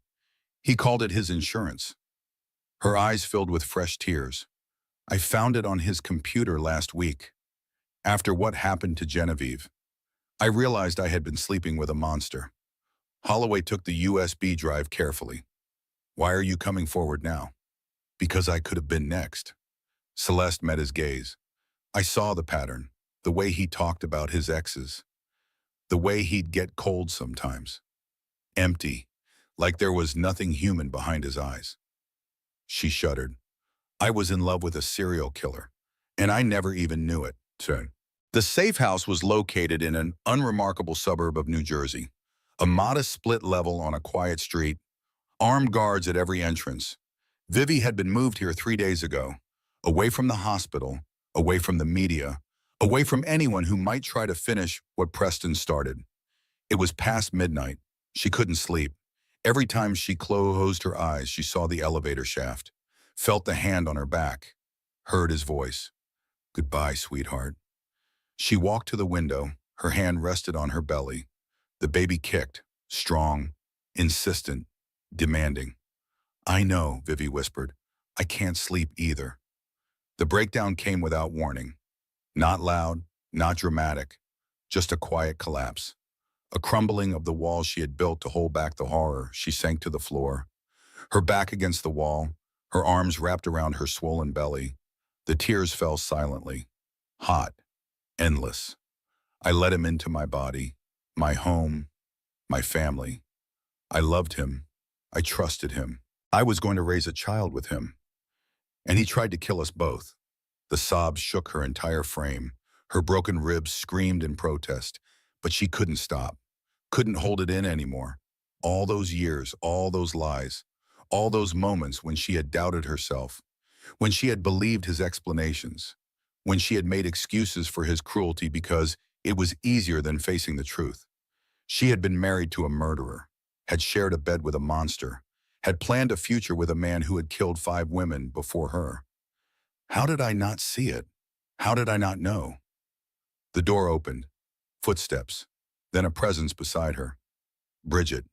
He called it his insurance." Her eyes filled with fresh tears. "I found it on his computer last week. After what happened to Genevieve, I realized I had been sleeping with a monster." Holloway took the USB drive carefully. "Why are you coming forward now?" "Because I could have been next." Celeste met his gaze. "I saw the pattern, the way he talked about his exes, the way he'd get cold sometimes. Empty, like there was nothing human behind his eyes." She shuddered. "I was in love with a serial killer, and I never even knew it." The safe house was located in an unremarkable suburb of New Jersey, a modest split level on a quiet street, armed guards at every entrance. Vivi had been moved here 3 days ago, away from the hospital, away from the media, away from anyone who might try to finish what Preston started. It was past midnight. She couldn't sleep. Every time she closed her eyes, she saw the elevator shaft, felt the hand on her back, heard his voice. "Goodbye, sweetheart." She walked to the window. Her hand rested on her belly. The baby kicked, strong, insistent, demanding. "I know," Vivi whispered. "I can't sleep either." The breakdown came without warning. Not loud, not dramatic, just a quiet collapse. A crumbling of the walls she had built to hold back the horror. She sank to the floor, her back against the wall, her arms wrapped around her swollen belly. The tears fell silently, hot, endless. "I let him into my body, my home, my family. I loved him. I trusted him. I was going to raise a child with him. And he tried to kill us both." The sobs shook her entire frame. Her broken ribs screamed in protest, but she couldn't stop, couldn't hold it in anymore. All those years, all those lies, all those moments when she had doubted herself, when she had believed his explanations, when she had made excuses for his cruelty because it was easier than facing the truth. She had been married to a murderer, had shared a bed with a monster, had planned a future with a man who had killed 5 women before her. How did I not see it? How did I not know? The door opened, footsteps, then a presence beside her. Bridget,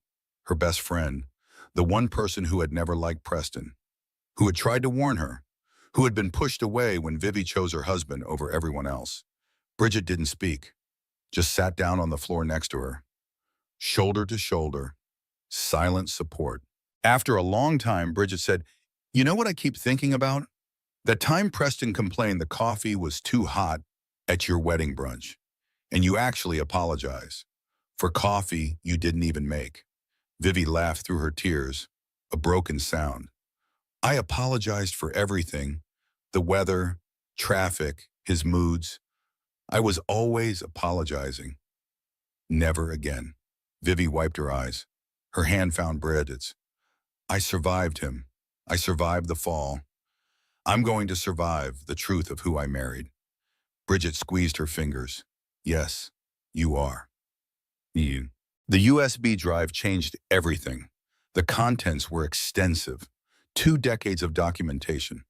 her best friend, the one person who had never liked Preston, who had tried to warn her, who had been pushed away when Vivi chose her husband over everyone else. Bridget didn't speak, just sat down on the floor next to her. Shoulder to shoulder, silent support. After a long time, Bridget said, You know what I keep thinking about? That time Preston complained the coffee was too hot at your wedding brunch, and you actually apologize for coffee you didn't even make. Vivi laughed through her tears, a broken sound. I apologized for everything, the weather, traffic, his moods. I was always apologizing. Never again. Vivi wiped her eyes. Her hand found Bridget's. I survived him. I survived the fall. I'm going to survive the truth of who I married. Bridget squeezed her fingers. Yes, you are. You. The USB drive changed everything. The contents were extensive. 2 decades of documentation.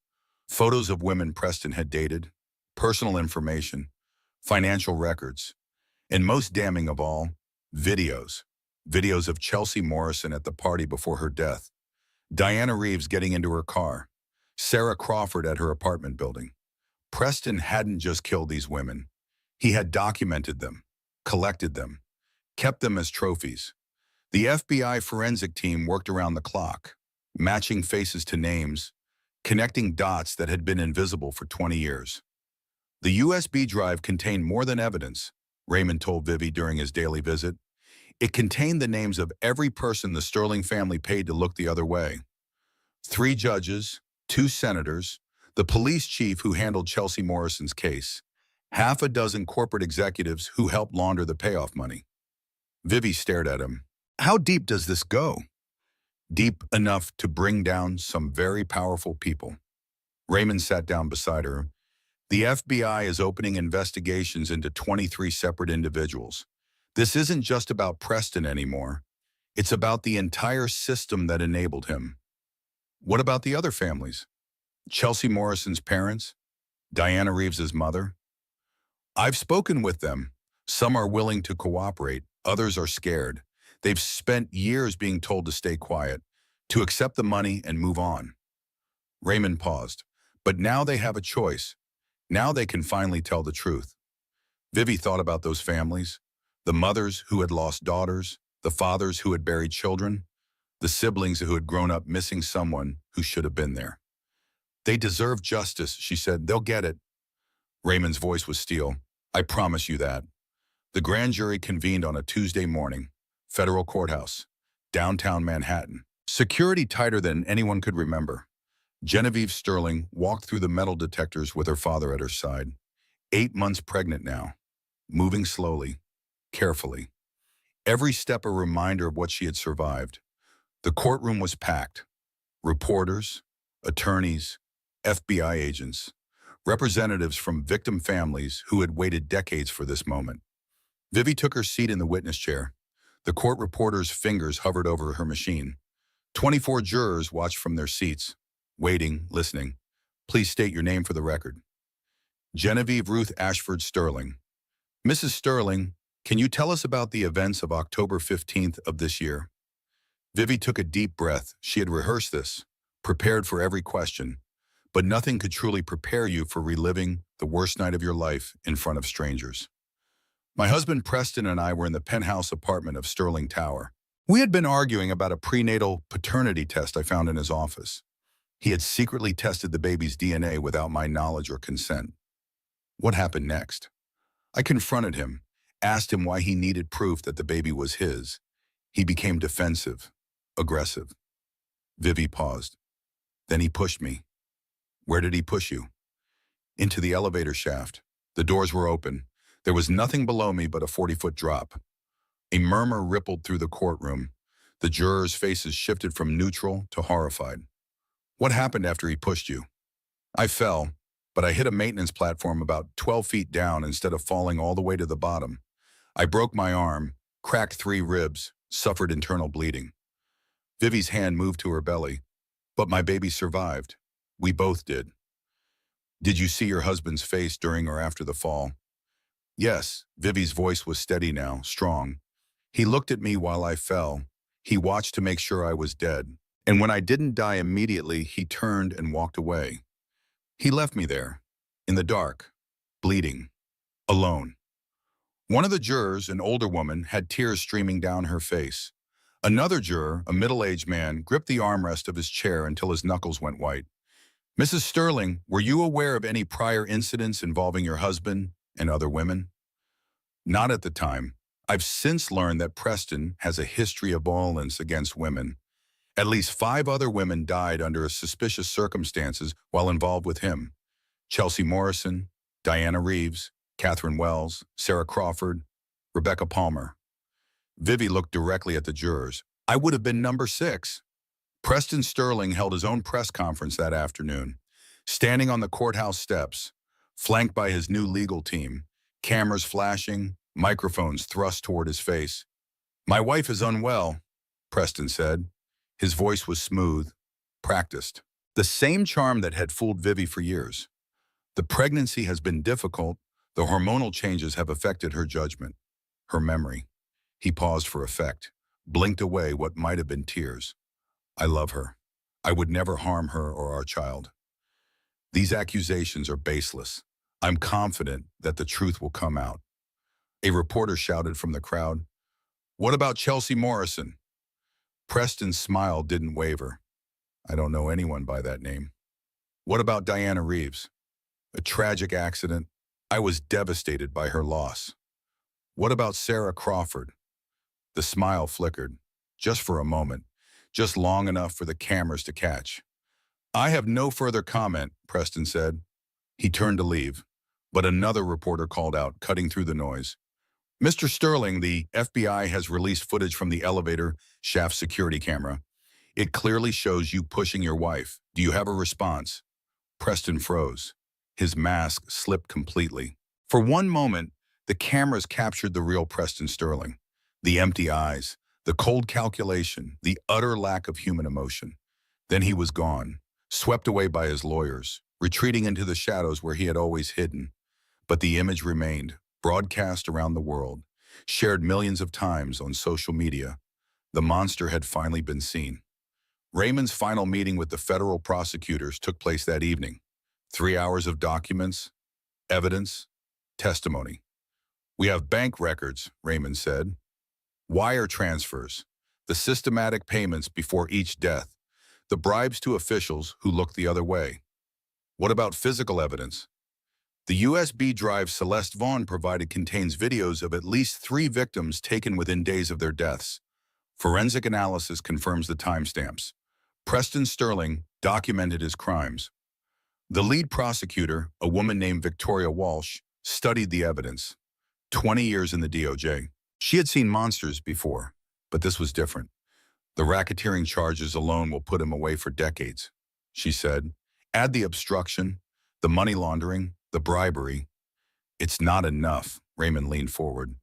Photos of women Preston had dated, personal information, financial records, and most damning of all, videos. Videos of Chelsea Morrison at the party before her death, Diana Reeves getting into her car, Sarah Crawford at her apartment building. Preston hadn't just killed these women. He had documented them, collected them, kept them as trophies. The FBI forensic team worked around the clock, matching faces to names, connecting dots that had been invisible for 20 years. The USB drive contained more than evidence, Raymond told Vivi during his daily visit. It contained the names of every person the Sterling family paid to look the other way. 3 judges, 2 senators, the police chief who handled Chelsea Morrison's case, half a dozen corporate executives who helped launder the payoff money. Vivi stared at him. How deep does this go? Deep enough to bring down some very powerful people. Raymond sat down beside her. The FBI is opening investigations into 23 separate individuals. This isn't just about Preston anymore. It's about the entire system that enabled him. What about the other families? Chelsea Morrison's parents? Diana Reeves's mother? I've spoken with them. Some are willing to cooperate, others are scared. They've spent years being told to stay quiet, to accept the money and move on. Raymond paused. But now they have a choice. Now they can finally tell the truth. Vivi thought about those families, the mothers who had lost daughters, the fathers who had buried children, the siblings who had grown up missing someone who should have been there. They deserve justice, she said. They'll get it. Raymond's voice was steel. I promise you that. The grand jury convened on a Tuesday morning, federal courthouse, downtown Manhattan. Security tighter than anyone could remember. Genevieve Sterling walked through the metal detectors with her father at her side. 8 months pregnant now, moving slowly, carefully. Every step a reminder of what she had survived. The courtroom was packed. Reporters, attorneys, FBI agents, representatives from victim families who had waited decades for this moment. Vivi took her seat in the witness chair. The court reporter's fingers hovered over her machine. 24 jurors watched from their seats, waiting, listening. Please state your name for the record. Genevieve Ruth Ashford Sterling. Mrs. Sterling, can you tell us about the events of October 15th of this year? Vivi took a deep breath. She had rehearsed this, prepared for every question, but nothing could truly prepare you for reliving the worst night of your life in front of strangers. My husband Preston and I were in the penthouse apartment of Sterling Tower. We had been arguing about a prenatal paternity test I found in his office. He had secretly tested the baby's DNA without my knowledge or consent. What happened next? I confronted him, asked him why he needed proof that the baby was his. He became defensive, aggressive. Vivi paused. Then he pushed me. Where did he push you? Into the elevator shaft. The doors were open. There was nothing below me but a 40-foot drop. A murmur rippled through the courtroom. The jurors' faces shifted from neutral to horrified. What happened after he pushed you? I fell, but I hit a maintenance platform about 12 feet down instead of falling all the way to the bottom. I broke my arm, cracked 3 ribs, suffered internal bleeding. Vivi's hand moved to her belly. But my baby survived. We both did. Did you see your husband's face during or after the fall? Yes, Vivi's voice was steady now, strong. He looked at me while I fell. He watched to make sure I was dead. And when I didn't die immediately, he turned and walked away. He left me there, in the dark, bleeding, alone. One of the jurors, an older woman, had tears streaming down her face. Another juror, a middle-aged man, gripped the armrest of his chair until his knuckles went white. Mrs. Sterling, were you aware of any prior incidents involving your husband and other women? Not at the time. I've since learned that Preston has a history of violence against women. At least 5 other women died under suspicious circumstances while involved with him. Chelsea Morrison, Diana Reeves, Catherine Wells, Sarah Crawford, Rebecca Palmer. Vivi looked directly at the jurors. I would have been number 6. Preston Sterling held his own press conference that afternoon. Standing on the courthouse steps, flanked by his new legal team, cameras flashing, microphones thrust toward his face. My wife is unwell, Preston said. His voice was smooth, practiced. The same charm that had fooled Vivi for years. The pregnancy has been difficult. The hormonal changes have affected her judgment, her memory. He paused for effect, blinked away what might have been tears. I love her. I would never harm her or our child. These accusations are baseless. I'm confident that the truth will come out. A reporter shouted from the crowd, What about Chelsea Morrison? Preston's smile didn't waver. I don't know anyone by that name. What about Diana Reeves? A tragic accident. I was devastated by her loss. What about Sarah Crawford? The smile flickered, just for a moment, just long enough for the cameras to catch. I have no further comment, Preston said. He turned to leave, but another reporter called out, cutting through the noise. Mr. Sterling, the FBI has released footage from the elevator shaft security camera. It clearly shows you pushing your wife. Do you have a response? Preston froze. His mask slipped completely. For one moment, the cameras captured the real Preston Sterling. The empty eyes, the cold calculation, the utter lack of human emotion. Then he was gone, swept away by his lawyers, retreating into the shadows where he had always hidden. But the image remained, broadcast around the world, shared millions of times on social media. The monster had finally been seen. Raymond's final meeting with the federal prosecutors took place that evening. 3 hours of documents, evidence, testimony. We have bank records, Raymond said. Wire transfers, the systematic payments before each death, the bribes to officials who looked the other way. What about physical evidence? The USB drive Celeste Vaughn provided contains videos of at least 3 victims taken within days of their deaths. Forensic analysis confirms the timestamps. Preston Sterling documented his crimes. The lead prosecutor, a woman named Victoria Walsh, studied the evidence. 20 years in the DOJ. She had seen monsters before, but this was different. The racketeering charges alone will put him away for decades, she said. Add the obstruction, the money laundering, the bribery. It's not enough, Raymond leaned forward.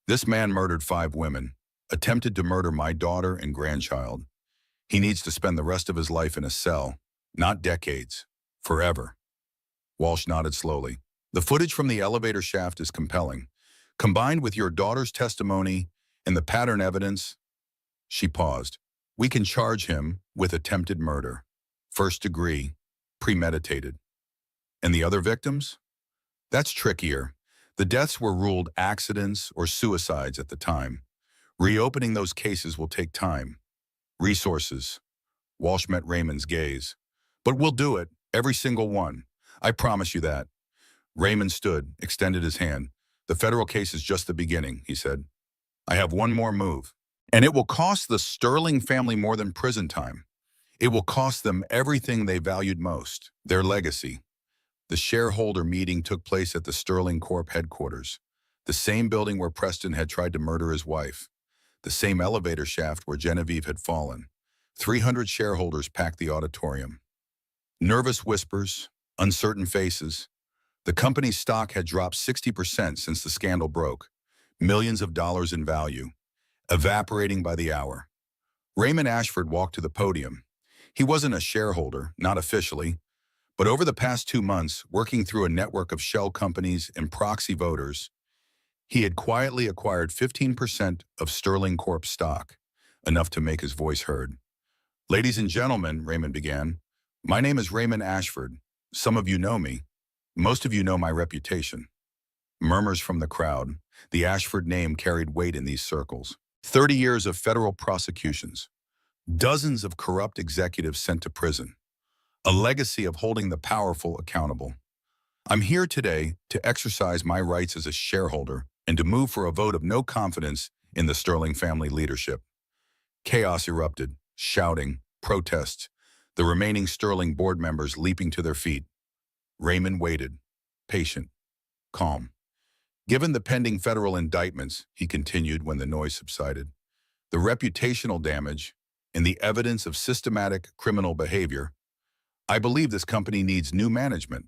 This man murdered 5 women, attempted to murder my daughter and grandchild. He needs to spend the rest of his life in a cell, not decades, forever. Walsh nodded slowly. The footage from the elevator shaft is compelling. Combined with your daughter's testimony and the pattern evidence, she paused. We can charge him with attempted murder, 1st degree, premeditated. And the other victims? That's trickier. The deaths were ruled accidents or suicides at the time. Reopening those cases will take time. Resources. Walsh met Raymond's gaze. But we'll do it, every single one. I promise you that. Raymond stood, extended his hand. The federal case is just the beginning, he said. I have one more move. And it will cost the Sterling family more than prison time. It will cost them everything they valued most, their legacy. The shareholder meeting took place at the Sterling Corp headquarters, the same building where Preston had tried to murder his wife, the same elevator shaft where Genevieve had fallen. 300 shareholders packed the auditorium. Nervous whispers, uncertain faces. The company's stock had dropped 60% since the scandal broke, millions of dollars in value, evaporating by the hour. Raymond Ashford walked to the podium. He wasn't a shareholder, not officially, but over the past 2 months, working through a network of shell companies and proxy voters, he had quietly acquired 15% of Sterling Corp stock, enough to make his voice heard. Ladies and gentlemen, Raymond began, my name is Raymond Ashford. Some of you know me. Most of you know my reputation. Murmurs from the crowd. The Ashford name carried weight in these circles. 30 years of federal prosecutions, dozens of corrupt executives sent to prison, a legacy of holding the powerful accountable. I'm here today to exercise my rights as a shareholder and to move for a vote of no confidence in the Sterling family leadership. Chaos erupted, shouting, protests, the remaining Sterling board members leaping to their feet. Raymond waited, patient, calm. Given the pending federal indictments, he continued when the noise subsided, the reputational damage, and the evidence of systematic criminal behavior, I believe this company needs new management.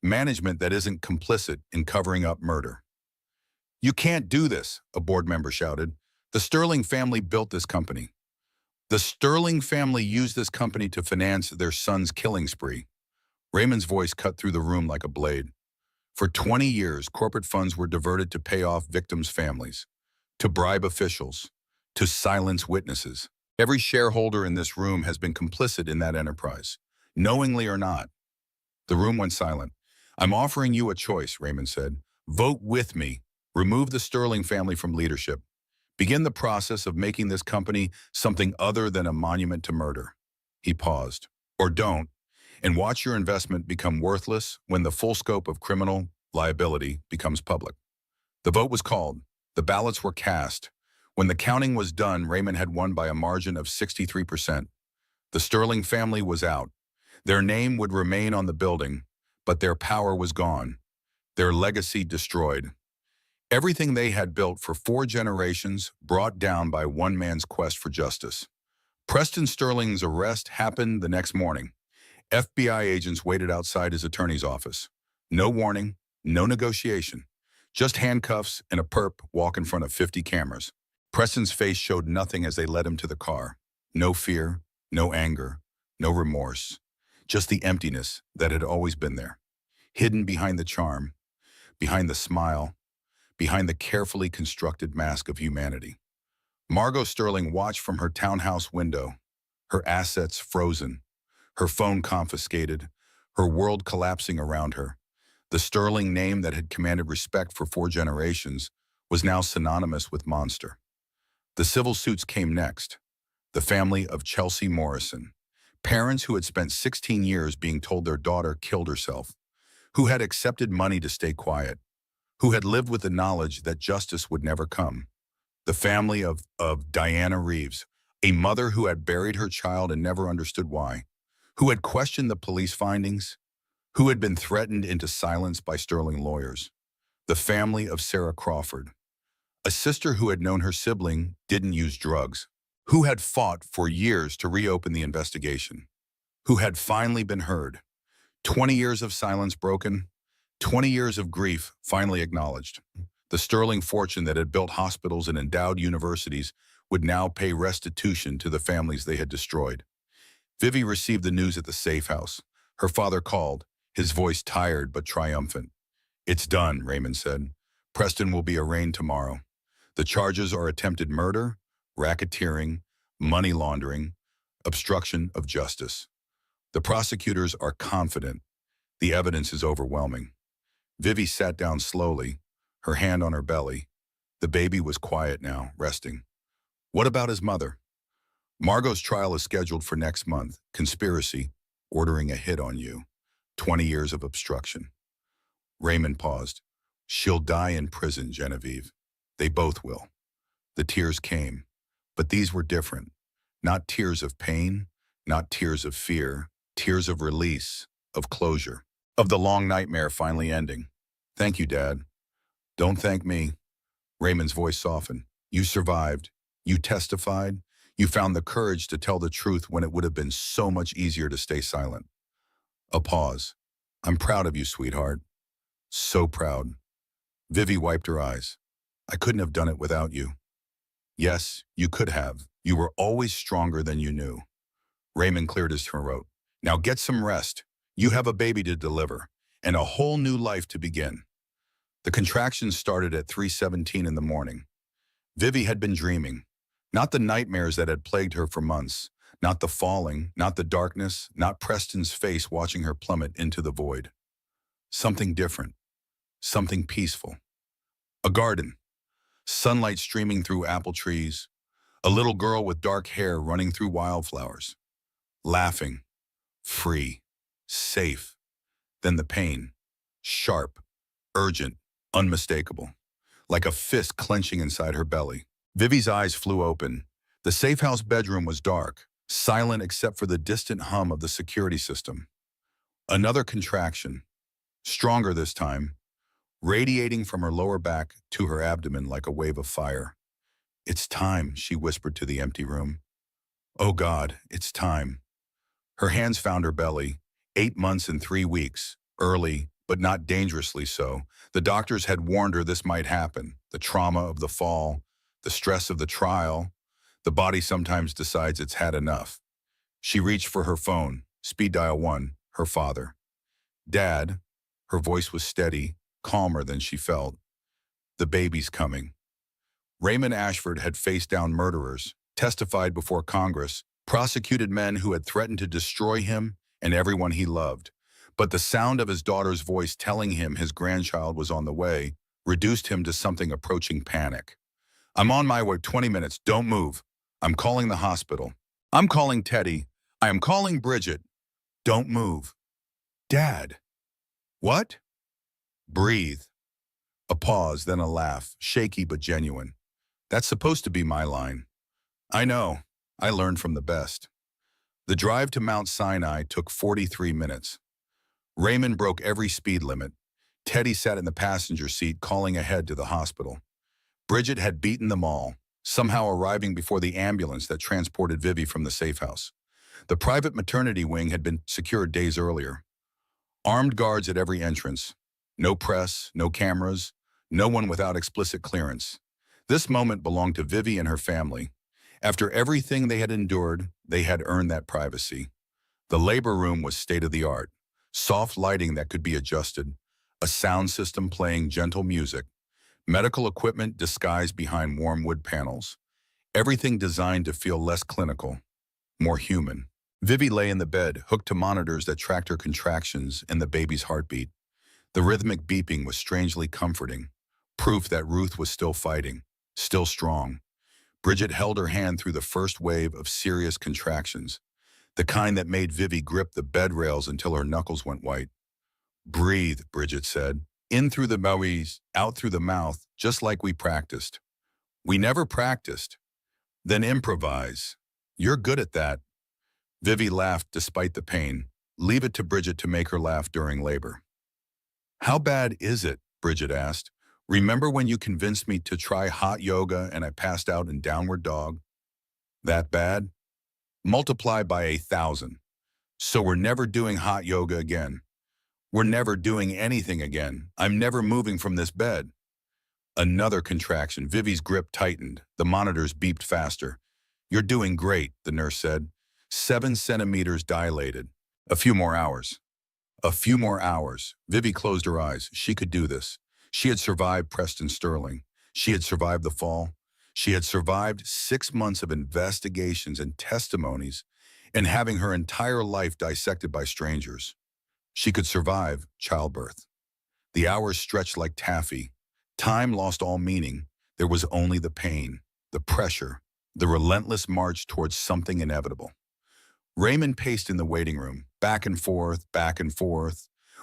Management that isn't complicit in covering up murder. You can't do this, a board member shouted. The Sterling family built this company. The Sterling family used this company to finance their son's killing spree. Raymond's voice cut through the room like a blade. For 20 years, corporate funds were diverted to pay off victims' families, to bribe officials, to silence witnesses. Every shareholder in this room has been complicit in that enterprise, knowingly or not. The room went silent. I'm offering you a choice, Raymond said. Vote with me. Remove the Sterling family from leadership. Begin the process of making this company something other than a monument to murder. He paused. Or don't, and watch your investment become worthless when the full scope of criminal liability becomes public. The vote was called. The ballots were cast. When the counting was done, Raymond had won by a margin of 63%. The Sterling family was out. Their name would remain on the building, but their power was gone, their legacy destroyed. Everything they had built for 4 generations brought down by one man's quest for justice. Preston Sterling's arrest happened the next morning. FBI agents waited outside his attorney's office. No warning, no negotiation, just handcuffs and a perp walk in front of 50 cameras. Preston's face showed nothing as they led him to the car. No fear, no anger, no remorse, just the emptiness that had always been there, hidden behind the charm, behind the smile, behind the carefully constructed mask of humanity. Margot Sterling watched from her townhouse window, her assets frozen, her phone confiscated, her world collapsing around her. The Sterling name that had commanded respect for 4 generations was now synonymous with monster. The civil suits came next. The family of Chelsea Morrison, parents who had spent 16 years being told their daughter killed herself, who had accepted money to stay quiet, who had lived with the knowledge that justice would never come. The family of Diana Reeves, a mother who had buried her child and never understood why, who had questioned the police findings, who had been threatened into silence by Sterling lawyers. The family of Sarah Crawford, a sister who had known her sibling didn't use drugs, who had fought for years to reopen the investigation, who had finally been heard. 20 years of silence broken, 20 years of grief finally acknowledged. The Sterling fortune that had built hospitals and endowed universities would now pay restitution to the families they had destroyed. Vivi received the news at the safe house. Her father called, his voice tired but triumphant. It's done, Raymond said. Preston will be arraigned tomorrow. The charges are attempted murder, racketeering, money laundering, obstruction of justice. The prosecutors are confident. The evidence is overwhelming. Vivi sat down slowly, her hand on her belly. The baby was quiet now, resting. What about his mother? Margot's trial is scheduled for next month. Conspiracy, ordering a hit on you. 20 years of obstruction. Raymond paused. She'll die in prison, Genevieve. They both will. The tears came, but these were different. Not tears of pain, not tears of fear, tears of release, of closure, of the long nightmare finally ending. Thank you, Dad. Don't thank me. Raymond's voice softened. You survived. You testified. You found the courage to tell the truth when it would have been so much easier to stay silent. A pause. I'm proud of you, sweetheart. So proud. Vivi wiped her eyes. I couldn't have done it without you. Yes, you could have. You were always stronger than you knew. Raymond cleared his throat. Now get some rest. You have a baby to deliver, and a whole new life to begin. The contractions started at 3:17 in the morning. Vivi had been dreaming. Not the nightmares that had plagued her for months. Not the falling, not the darkness, not Preston's face watching her plummet into the void. Something different. Something peaceful. A garden. sunlight streaming through apple trees, a little girl with dark hair running through wildflowers, laughing, free, safe. Then the pain, sharp, urgent, unmistakable, like a fist clenching inside her belly. Vivi's eyes flew open. The safe house bedroom was dark, silent except for the distant hum of the security system. Another contraction, stronger this time, radiating from her lower back to her abdomen like a wave of fire. "It's time," she whispered to the empty room. "Oh God, it's time." Her hands found her belly. 8 months and 3 weeks. Early, but not dangerously so. The doctors had warned her this might happen. The trauma of the fall, the stress of the trial. The body sometimes decides it's had enough. She reached for her phone. Speed dial 1, her father. "Dad," her voice was steady, calmer than she felt. "The baby's coming." Raymond Ashford had faced down murderers, testified before Congress, prosecuted men who had threatened to destroy him and everyone he loved. But the sound of his daughter's voice telling him his grandchild was on the way reduced him to something approaching panic. "I'm on my way, 20 minutes, don't move. I'm calling the hospital. I'm calling Teddy. I am calling Bridget. Don't move." "Dad." "What?" "Breathe." A pause, then a laugh, shaky but genuine. "That's supposed to be my line." "I know. I learned from the best." The drive to Mount Sinai took 43 minutes. Raymond broke every speed limit. Teddy sat in the passenger seat calling ahead to the hospital. Bridget had beaten them all, somehow arriving before the ambulance that transported Vivi from the safe house. The private maternity wing had been secured days earlier. Armed guards at every entrance. No press, no cameras, no one without explicit clearance. This moment belonged to Vivi and her family. After everything they had endured, they had earned that privacy. The labor room was state-of-the-art. Soft lighting that could be adjusted, a sound system playing gentle music, medical equipment disguised behind warm wood panels. Everything designed to feel less clinical, more human. Vivi lay in the bed, hooked to monitors that tracked her contractions and the baby's heartbeat. The rhythmic beeping was strangely comforting, proof that Ruth was still fighting, still strong. Bridget held her hand through the first wave of serious contractions, the kind that made Vivi grip the bed rails until her knuckles went white. "Breathe," Bridget said. "In through the bellies, out through the mouth, just like we practiced." "We never practiced." "Then improvise. You're good at that." Vivi laughed despite the pain. Leave it to Bridget to make her laugh during labor. "How bad is it?" Bridget asked. "Remember when you convinced me to try hot yoga and I passed out in downward dog?" "That bad?" "Multiply by 1,000. So we're never doing hot yoga again. We're never doing anything again. I'm never moving from this bed." Another contraction. Vivi's grip tightened. The monitors beeped faster. "You're doing great," the nurse said. 7 centimeters dilated. "A few more hours." A few more hours. Vivi closed her eyes. She could do this. She had survived Preston Sterling. She had survived the fall. She had survived 6 months of investigations and testimonies and having her entire life dissected by strangers. She could survive childbirth. The hours stretched like taffy. Time lost all meaning. There was only the pain, the pressure, the relentless march towards something inevitable. Raymond paced in the waiting room, back and forth,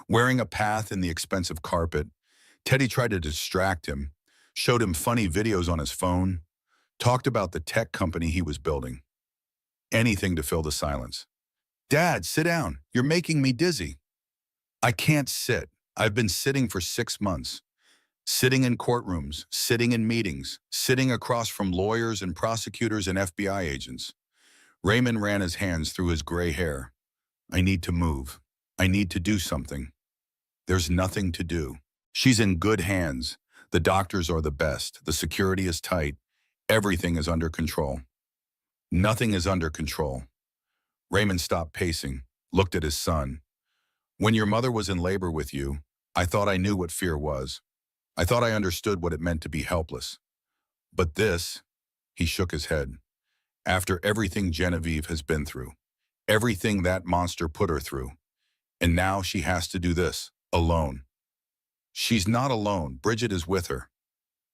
wearing a path in the expensive carpet. Teddy tried to distract him, showed him funny videos on his phone, talked about the tech company he was building. Anything to fill the silence. "Dad, sit down. You're making me dizzy." "I can't sit. I've been sitting for 6 months. Sitting in courtrooms, sitting in meetings, sitting across from lawyers and prosecutors and FBI agents." Raymond ran his hands through his gray hair. "I need to move. I need to do something." "There's nothing to do. She's in good hands. The doctors are the best. The security is tight. Everything is under control." "Nothing is under control." Raymond stopped pacing, looked at his son. "When your mother was in labor with you, I thought I knew what fear was. I thought I understood what it meant to be helpless. But this," he shook his head, "after everything Genevieve has been through, everything that monster put her through, and now she has to do this, alone." "She's not alone. Bridget is with her."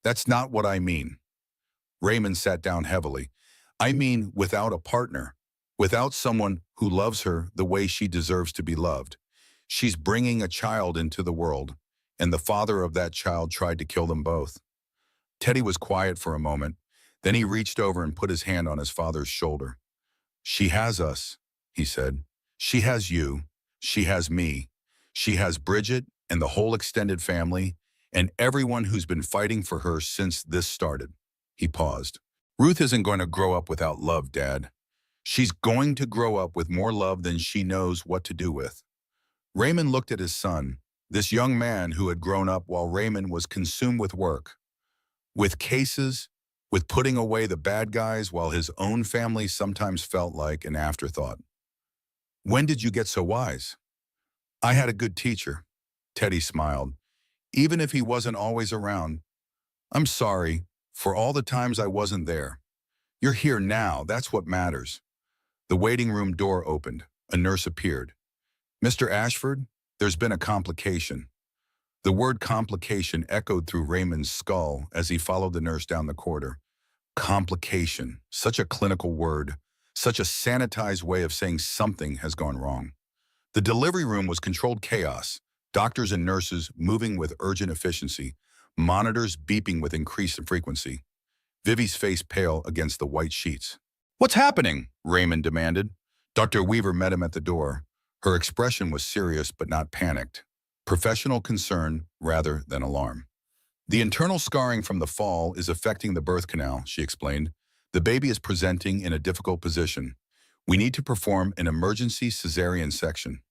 That's not what I mean. Raymond sat down heavily. I mean without a partner, without someone who loves her the way she deserves to be loved. She's bringing a child into the world, and the father of that child tried to kill them both. Teddy was quiet for a moment. Then he reached over and put his hand on his father's shoulder. She has us, he said. She has you. She has me. She has Bridget and the whole extended family and everyone who's been fighting for her since this started. He paused. Ruth isn't going to grow up without love, Dad. She's going to grow up with more love than she knows what to do with. Raymond looked at his son, this young man who had grown up while Raymond was consumed with work, with cases, with putting away the bad guys while his own family sometimes felt like an afterthought. When did you get so wise? I had a good teacher. Teddy smiled. Even if he wasn't always around. I'm sorry for all the times I wasn't there. You're here now, that's what matters. The waiting room door opened. A nurse appeared. Mr. Ashford, there's been a complication. The word complication echoed through Raymond's skull as he followed the nurse down the corridor. Complication, such a clinical word, such a sanitized way of saying something has gone wrong. The delivery room was controlled chaos, doctors and nurses moving with urgent efficiency, monitors beeping with increased frequency. Vivi's face pale against the white sheets. What's happening? Raymond demanded. Dr. Weaver met him at the door. Her expression was serious but not panicked. Professional concern rather than alarm. The internal scarring from the fall is affecting the birth canal, she explained. The baby is presenting in a difficult position. We need to perform an emergency cesarean section.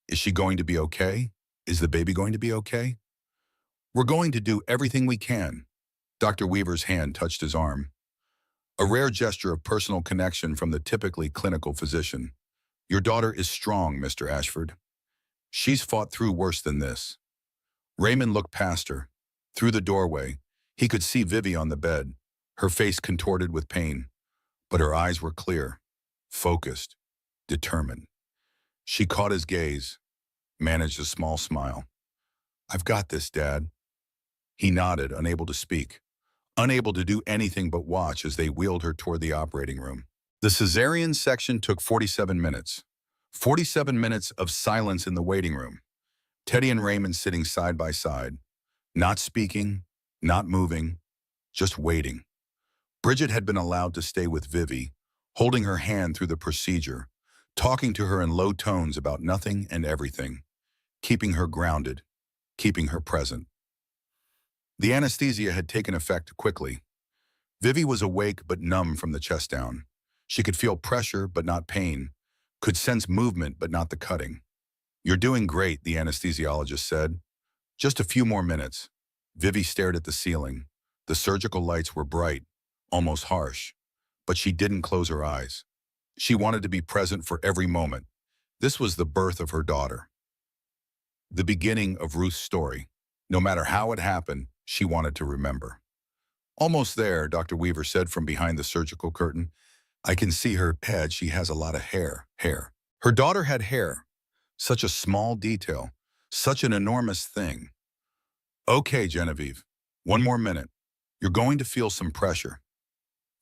Is she going to be okay? Is the baby going to be okay? We're going to do everything we can. Dr. Weaver's hand touched his arm. A rare gesture of personal connection from the typically clinical physician. Your daughter is strong, Mr. Ashford. She's fought through worse than this. Raymond looked past her. Through the doorway, he could see Vivi on the bed, her face contorted with pain, but her eyes were clear, focused, determined. She caught his gaze, managed a small smile. I've got this, Dad. He nodded, unable to speak, unable to do anything but watch as they wheeled her toward the operating room. The cesarean section took 47 minutes. 47 minutes of silence in the waiting room. Teddy and Raymond sitting side by side, not speaking, not moving, just waiting. Bridget had been allowed to stay with Vivi, holding her hand through the procedure, talking to her in low tones about nothing and everything, keeping her grounded, keeping her present. The anesthesia had taken effect quickly. Vivi was awake but numb from the chest down. She could feel pressure but not pain, could sense movement but not the cutting. You're doing great, the anesthesiologist said. Just a few more minutes. Vivi stared at the ceiling. The surgical lights were bright, almost harsh, but she didn't close her eyes. She wanted to be present for every moment. This was the birth of her daughter. The beginning of Ruth's story. No matter how it happened, she wanted to remember. Almost there, Dr. Weaver said from behind the surgical curtain. I can see her head. She has a lot of hair. Her daughter had hair. Such a small detail. Such an enormous thing. Okay, Genevieve, one more minute. You're going to feel some pressure.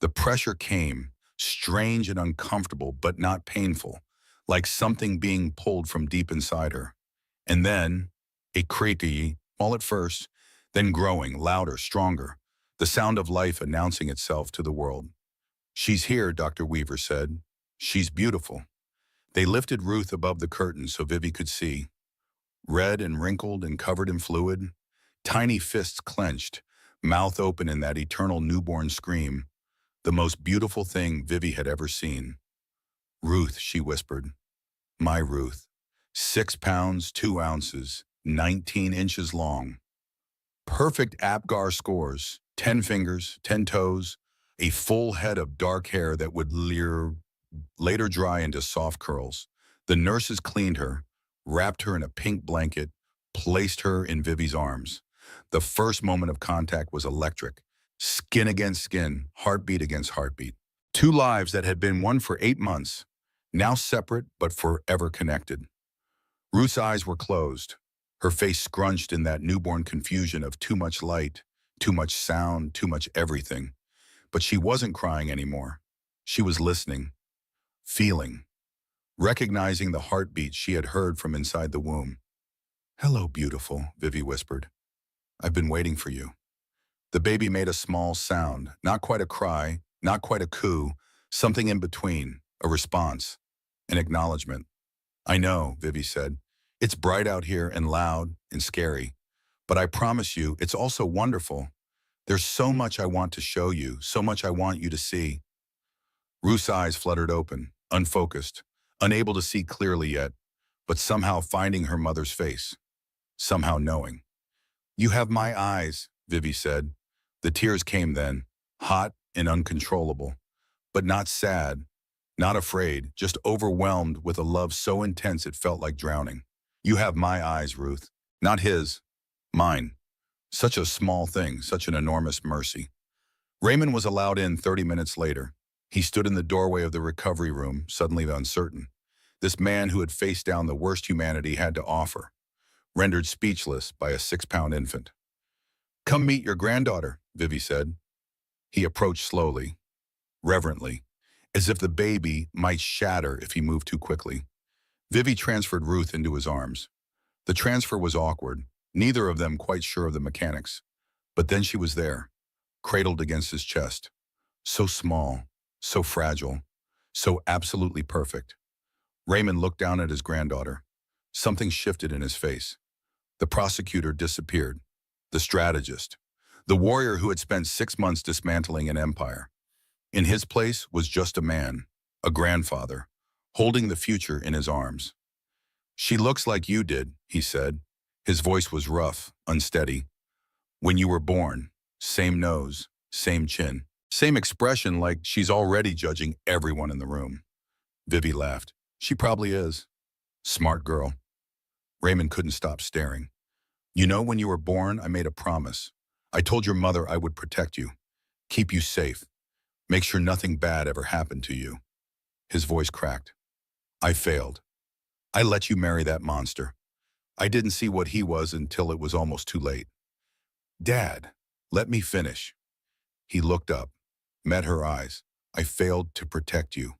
The pressure came, strange and uncomfortable, but not painful, like something being pulled from deep inside her. And then, a creaky, small at first, then growing, louder, stronger, the sound of life announcing itself to the world. She's here, Dr. Weaver said. She's beautiful. They lifted Ruth above the curtain so Vivi could see. Red and wrinkled and covered in fluid, tiny fists clenched, mouth open in that eternal newborn scream, the most beautiful thing Vivi had ever seen. Ruth, she whispered. My Ruth. 6 pounds, 2 ounces, 19 inches long. Perfect APGAR scores, 10 fingers, 10 toes, a full head of dark hair that would later dry into soft curls. The nurses cleaned her, wrapped her in a pink blanket, placed her in Vivi's arms. The first moment of contact was electric. Skin against skin, heartbeat against heartbeat. 2 lives that had been one for 8 months, now separate but forever connected. Ruth's eyes were closed, her face scrunched in that newborn confusion of too much light, Too much sound, too much everything. But she wasn't crying anymore. She was listening, feeling, recognizing the heartbeat she had heard from inside the womb. "Hello, beautiful," Vivi whispered. "I've been waiting for you." The baby made a small sound, not quite a cry, not quite a coo, something in between, a response, an acknowledgement. "I know," Vivi said. "It's bright out here and loud and scary. But I promise you, it's also wonderful. There's so much I want to show you, so much I want you to see." Ruth's eyes fluttered open, unfocused, unable to see clearly yet, but somehow finding her mother's face, somehow knowing. "You have my eyes," Vivi said. The tears came then, hot and uncontrollable, but not sad, not afraid, just overwhelmed with a love so intense it felt like drowning. "You have my eyes, Ruth, not his, mine." Such a small thing, such an enormous mercy. Raymond was allowed in 30 minutes later. He stood in the doorway of the recovery room, suddenly uncertain. This man who had faced down the worst humanity had to offer, rendered speechless by a 6-pound infant. "Come meet your granddaughter," Vivi said. He approached slowly, reverently, as if the baby might shatter if he moved too quickly. Vivi transferred Ruth into his arms. The transfer was awkward, neither of them quite sure of the mechanics. But then she was there, cradled against his chest. So small, so fragile, so absolutely perfect. Raymond looked down at his granddaughter. Something shifted in his face. The prosecutor disappeared. The strategist. The warrior who had spent 6 months dismantling an empire. In his place was just a man, a grandfather, holding the future in his arms. "She looks like you did," he said. His voice was rough, unsteady. "When you were born, same nose, same chin, same expression like she's already judging everyone in the room." Vivi laughed. "She probably is. Smart girl." Raymond couldn't stop staring. "You know, when you were born, I made a promise. I told your mother I would protect you, keep you safe, make sure nothing bad ever happened to you." His voice cracked. "I failed. I let you marry that monster. I didn't see what he was until it was almost too late." "Dad, let me finish." He looked up, met her eyes. "I failed to protect you.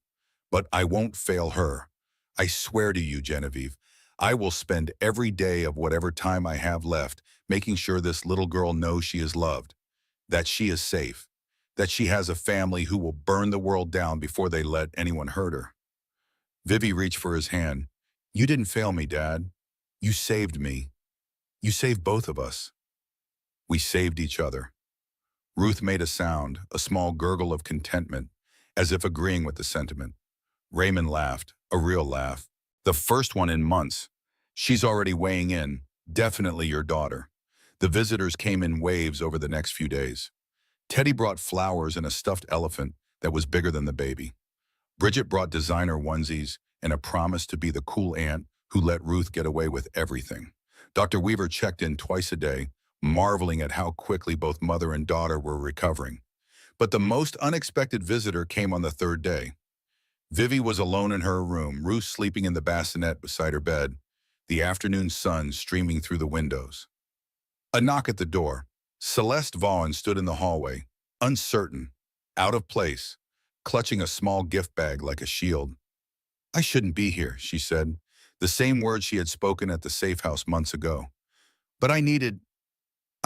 But I won't fail her. I swear to you, Genevieve, I will spend every day of whatever time I have left making sure this little girl knows she is loved, that she is safe, that she has a family who will burn the world down before they let anyone hurt her." Vivi reached for his hand. "You didn't fail me, Dad. You saved me. You saved both of us. We saved each other." Ruth made a sound, a small gurgle of contentment, as if agreeing with the sentiment. Raymond laughed, a real laugh. "The first one in months. She's already weighing in. Definitely your daughter." The visitors came in waves over the next few days. Teddy brought flowers and a stuffed elephant that was bigger than the baby. Bridget brought designer onesies and a promise to be the cool aunt who let Ruth get away with everything. Dr. Weaver checked in twice a day, marveling at how quickly both mother and daughter were recovering. But the most unexpected visitor came on the third day. Vivi was alone in her room, Ruth sleeping in the bassinet beside her bed, the afternoon sun streaming through the windows. A knock at the door. Celeste Vaughan stood in the hallway, uncertain, out of place, clutching a small gift bag like a shield. "I shouldn't be here," she said, the same words she had spoken at the safe house months ago. "But I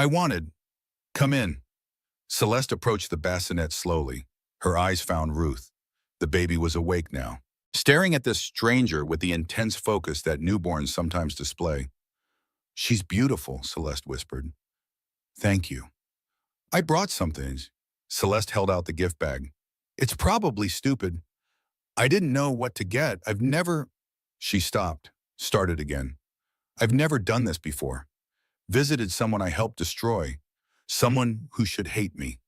wanted. Come in." Celeste approached the bassinet slowly. Her eyes found Ruth. The baby was awake now, staring at this stranger with the intense focus that newborns sometimes display. "She's beautiful," Celeste whispered. "Thank you." "I brought something." Celeste held out the gift bag. "It's probably stupid. I didn't know what to get. I've never—" She stopped, started again. "I've never done this before. Visited someone I helped destroy. Someone who should hate me."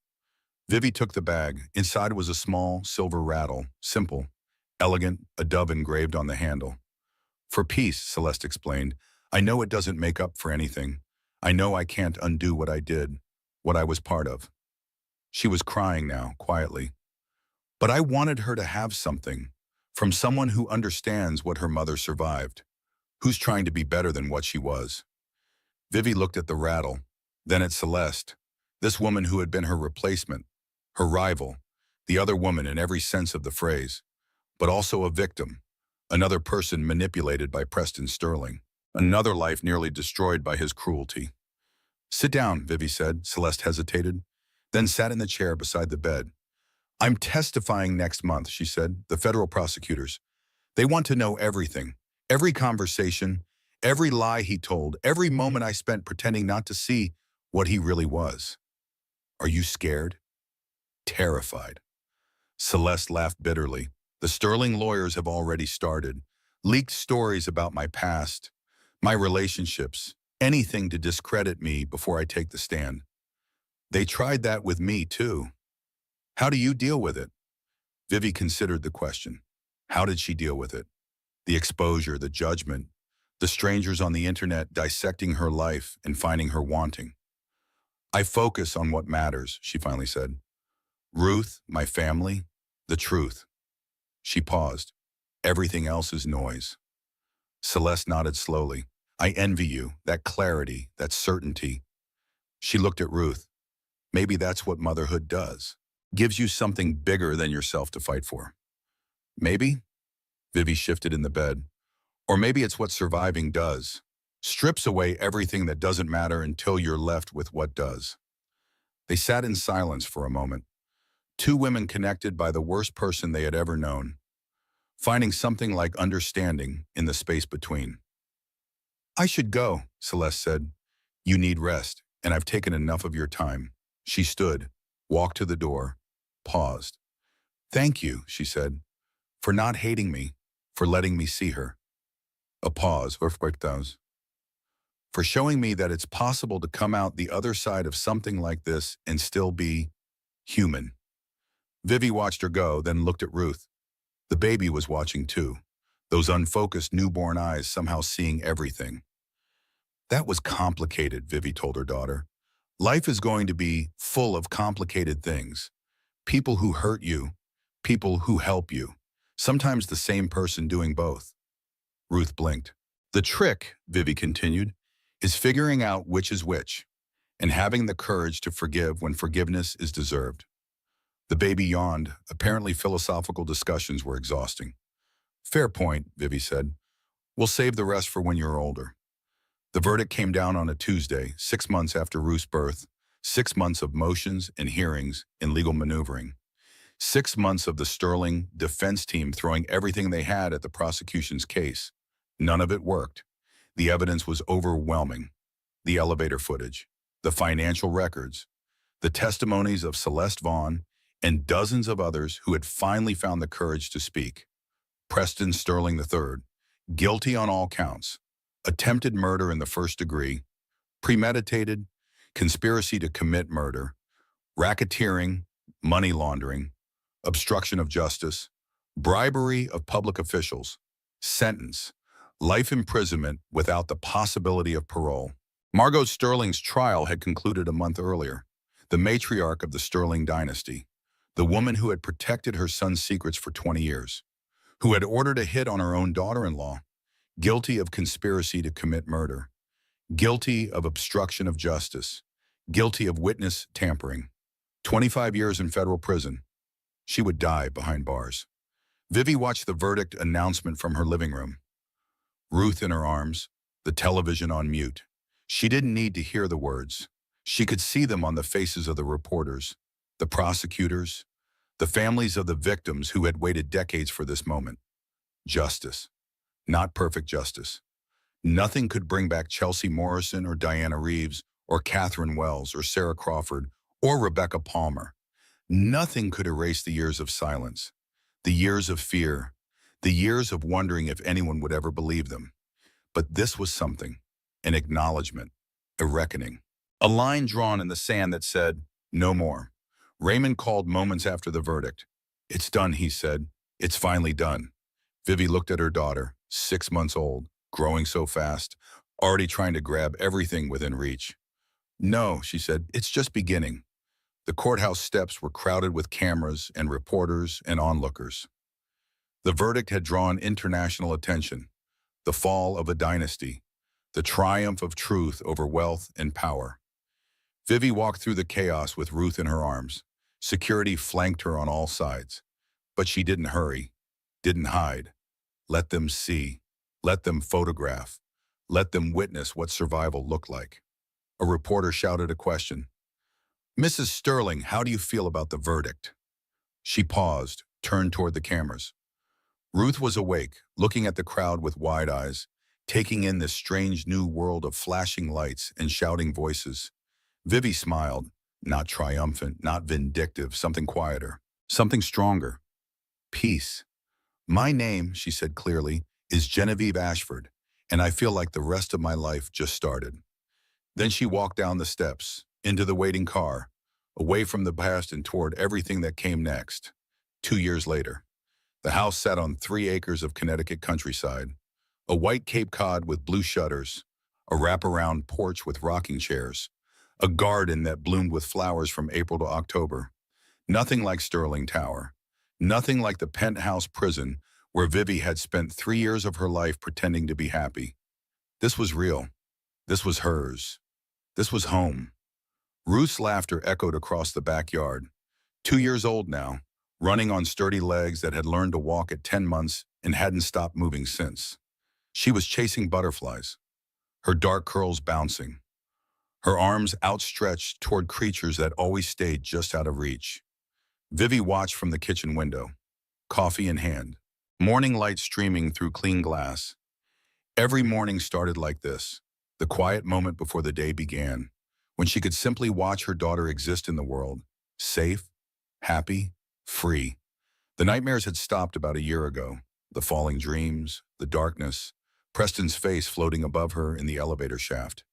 Vivi took the bag. Inside was a small silver rattle, simple, elegant, a dove engraved on the handle. "For peace," Celeste explained. "I know it doesn't make up for anything. I know I can't undo what I did, what I was part of." She was crying now, quietly. "But I wanted her to have something, from someone who understands what her mother survived, who's trying to be better than what she was." Vivi looked at the rattle, then at Celeste. This woman who had been her replacement, her rival, the other woman in every sense of the phrase, but also a victim, another person manipulated by Preston Sterling, another life nearly destroyed by his cruelty. "Sit down," Vivi said. Celeste hesitated, then sat in the chair beside the bed. "I'm testifying next month," she said. "The federal prosecutors. They want to know everything, every conversation, every lie he told, every moment I spent pretending not to see what he really was." "Are you scared?" "Terrified." Celeste laughed bitterly. "The Sterling lawyers have already started. Leaked stories about my past, my relationships, anything to discredit me before I take the stand. They tried that with me, too. How do you deal with it?" Vivi considered the question. How did she deal with it? The exposure, the judgment, the strangers on the internet dissecting her life and finding her wanting. "I focus on what matters," she finally said. "Ruth, my family, the truth." She paused. "Everything else is noise." Celeste nodded slowly. "I envy you, that clarity, that certainty." She looked at Ruth. "Maybe that's what motherhood does. Gives you something bigger than yourself to fight for." "Maybe?" Vivi shifted in the bed. "Or maybe it's what surviving does. Strips away everything that doesn't matter until you're left with what does." They sat in silence for a moment. Two women connected by the worst person they had ever known, finding something like understanding in the space between. "I should go," Celeste said. "You need rest, and I've taken enough of your time." She stood, walked to the door, paused. "Thank you," she said, "for not hating me, for letting me see her." A pause, "For showing me that it's possible to come out the other side of something like this and still be human." Vivi watched her go, then looked at Ruth. The baby was watching too, those unfocused newborn eyes somehow seeing everything. "That was complicated," Vivi told her daughter. "Life is going to be full of complicated things. People who hurt you, people who help you. Sometimes the same person doing both." Ruth blinked. "The trick," Vivi continued, "is figuring out which is which, and having the courage to forgive when forgiveness is deserved." The baby yawned. Apparently philosophical discussions were exhausting. "Fair point," Vivi said. "We'll save the rest for when you're older." The verdict came down on a Tuesday, 6 months after Ruth's birth, 6 months of motions and hearings and legal maneuvering. 6 months of the Sterling defense team throwing everything they had at the prosecution's case. None of it worked. The evidence was overwhelming. The elevator footage, the financial records, the testimonies of Celeste Vaughn, and dozens of others who had finally found the courage to speak. Preston Sterling III, guilty on all counts. Attempted murder in the first degree, premeditated, conspiracy to commit murder, racketeering, money laundering, obstruction of justice, bribery of public officials. Sentence: life imprisonment without the possibility of parole. Margot Sterling's trial had concluded a month earlier. The matriarch of the Sterling dynasty, the woman who had protected her son's secrets for 20 years, who had ordered a hit on her own daughter-in-law, guilty of conspiracy to commit murder, guilty of obstruction of justice, guilty of witness tampering. 25 years in federal prison. She would die behind bars. Vivi watched the verdict announcement from her living room. Ruth in her arms, the television on mute. She didn't need to hear the words. She could see them on the faces of the reporters, the prosecutors, the families of the victims who had waited decades for this moment. Justice. Not perfect justice. Nothing could bring back Chelsea Morrison or Diana Reeves or Catherine Wells or Sarah Crawford or Rebecca Palmer. Nothing could erase the years of silence, the years of fear, the years of wondering if anyone would ever believe them. But this was something, an acknowledgement, a reckoning. A line drawn in the sand that said, "No more." Raymond called moments after the verdict. "It's done," he said. "It's finally done." Vivi looked at her daughter, 6 months old, growing so fast, already trying to grab everything within reach. "No," she said, "it's just beginning." The courthouse steps were crowded with cameras and reporters and onlookers. The verdict had drawn international attention. The fall of a dynasty, the triumph of truth over wealth and power. Vivi walked through the chaos with Ruth in her arms. Security flanked her on all sides. But she didn't hurry, didn't hide. Let them see. Let them photograph. Let them witness what survival looked like. A reporter shouted a question. "Mrs. Sterling, how do you feel about the verdict?" She paused, turned toward the cameras. Ruth was awake, looking at the crowd with wide eyes, taking in this strange new world of flashing lights and shouting voices. Vivi smiled, not triumphant, not vindictive, something quieter, something stronger. Peace. "My name," she said clearly, "is Genevieve Ashford, and I feel like the rest of my life just started." Then she walked down the steps, into the waiting car, away from the past and toward everything that came next. 2 years later, the house sat on 3 acres of Connecticut countryside, a white Cape Cod with blue shutters, a wraparound porch with rocking chairs, a garden that bloomed with flowers from April to October. Nothing like Sterling Tower. Nothing like the penthouse prison where Vivi had spent 3 years of her life pretending to be happy. This was real. This was hers. This was home. Ruth's laughter echoed across the backyard. 2 years old now, running on sturdy legs that had learned to walk at 10 months and hadn't stopped moving since. She was chasing butterflies, her dark curls bouncing, her arms outstretched toward creatures that always stayed just out of reach. Vivi watched from the kitchen window, coffee in hand, morning light streaming through clean glass. Every morning started like this, the quiet moment before the day began, when she could simply watch her daughter exist in the world, safe, happy, free. The nightmares had stopped about a year ago, the falling dreams, the darkness, Preston's face floating above her in the elevator shaft.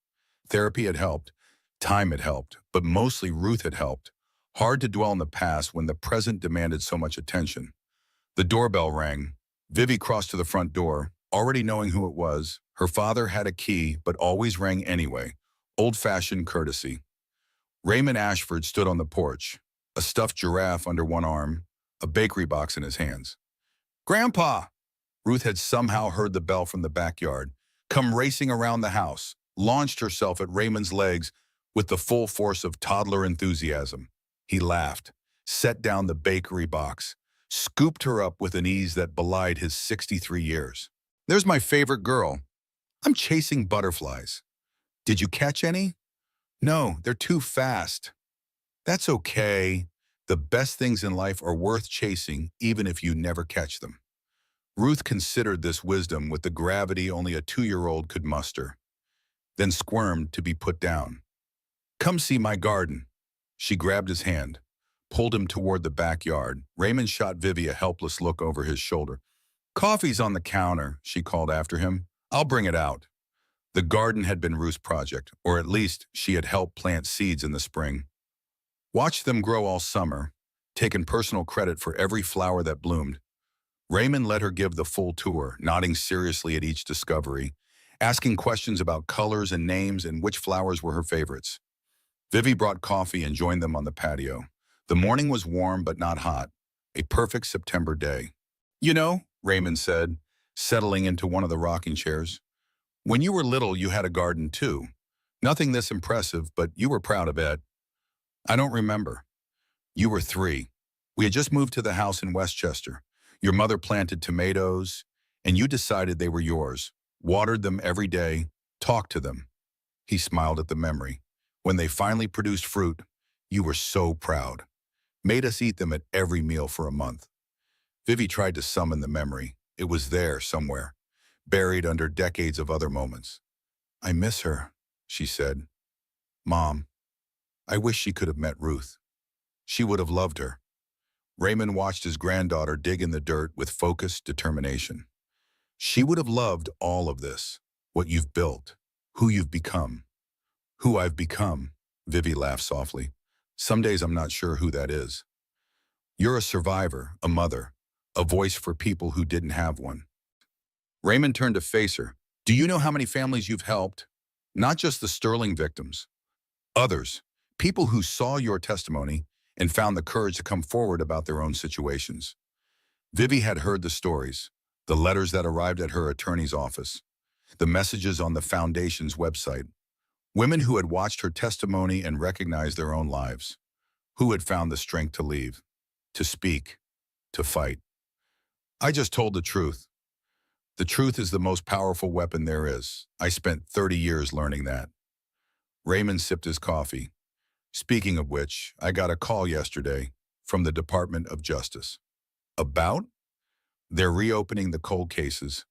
Therapy had helped, time had helped, but mostly Ruth had helped. Hard to dwell in the past when the present demanded so much attention. The doorbell rang. Vivi crossed to the front door, already knowing who it was. Her father had a key, but always rang anyway. Old-fashioned courtesy. Raymond Ashford stood on the porch, a stuffed giraffe under one arm, a bakery box in his hands. "Grandpa!" Ruth had somehow heard the bell from the backyard, come racing around the house, launched herself at Raymond's legs with the full force of toddler enthusiasm. He laughed, set down the bakery box, scooped her up with an ease that belied his 63 years. "There's my favorite girl. I'm chasing butterflies. Did you catch any?" "No, they're too fast." "That's okay. The best things in life are worth chasing, even if you never catch them." Ruth considered this wisdom with the gravity only a 2-year-old could muster, then squirmed to be put down. "Come see my garden." She grabbed his hand, pulled him toward the backyard. Raymond shot Vivi a helpless look over his shoulder. "Coffee's on the counter," she called after him. "I'll bring it out." The garden had been Ruth's project, or at least she had helped plant seeds in the spring. Watched them grow all summer, taking personal credit for every flower that bloomed. Raymond let her give the full tour, nodding seriously at each discovery, asking questions about colors and names and which flowers were her favorites. Vivi brought coffee and joined them on the patio. The morning was warm but not hot, a perfect September day. "You know," Raymond said, settling into one of the rocking chairs, "when you were little you had a garden too. Nothing this impressive, but you were proud of it." "I don't remember." "You were 3. We had just moved to the house in Westchester. Your mother planted tomatoes, and you decided they were yours, watered them every day, talked to them." He smiled at the memory. "When they finally produced fruit, you were so proud. Made us eat them at every meal for a month." Vivi tried to summon the memory. It was there somewhere, buried under decades of other moments. "I miss her," she said. "Mom, I wish she could have met Ruth. She would have loved her." Raymond watched his granddaughter dig in the dirt with focused determination. "She would have loved all of this, what you've built, who you've become." "Who I've become," Vivi laughed softly. "Some days I'm not sure who that is." "You're a survivor, a mother, a voice for people who didn't have one." Raymond turned to face her. "Do you know how many families you've helped? Not just the Sterling victims. Others, people who saw your testimony and found the courage to come forward about their own situations." Vivi had heard the stories, the letters that arrived at her attorney's office, the messages on the foundation's website. Women who had watched her testimony and recognized their own lives, who had found the strength to leave, to speak, to fight. I just told the truth. The truth is the most powerful weapon there is. I spent 30 years learning that. Raymond sipped his coffee. Speaking of which, I got a call yesterday from the Department of Justice. About? They're reopening the cold cases.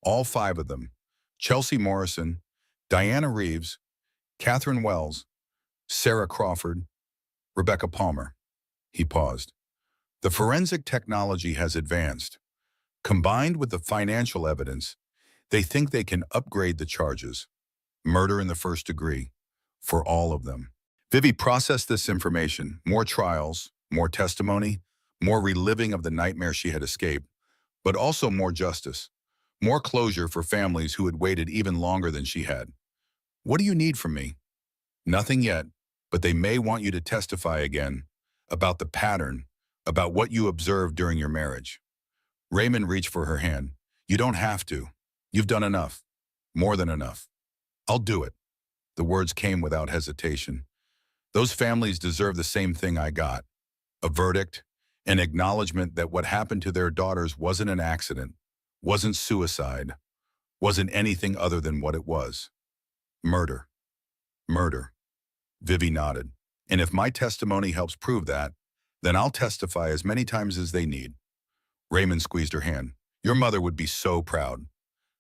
All five of them. Chelsea Morrison, Diana Reeves, Catherine Wells, Sarah Crawford, Rebecca Palmer. He paused. The forensic technology has advanced. Combined with the financial evidence, they think they can upgrade the charges. Murder in the first degree. For all of them. Vivi processed this information. More trials, more testimony, more reliving of the nightmare she had escaped, but also more justice. More closure for families who had waited even longer than she had. What do you need from me? Nothing yet, but they may want you to testify again about the pattern, about what you observed during your marriage. Raymond reached for her hand. You don't have to. You've done enough. More than enough. I'll do it. The words came without hesitation. Those families deserve the same thing I got. A verdict, an acknowledgement that what happened to their daughters wasn't an accident, wasn't suicide, wasn't anything other than what it was. Murder. Murder. Vivi nodded. And if my testimony helps prove that, then I'll testify as many times as they need. Raymond squeezed her hand. Your mother would be so proud.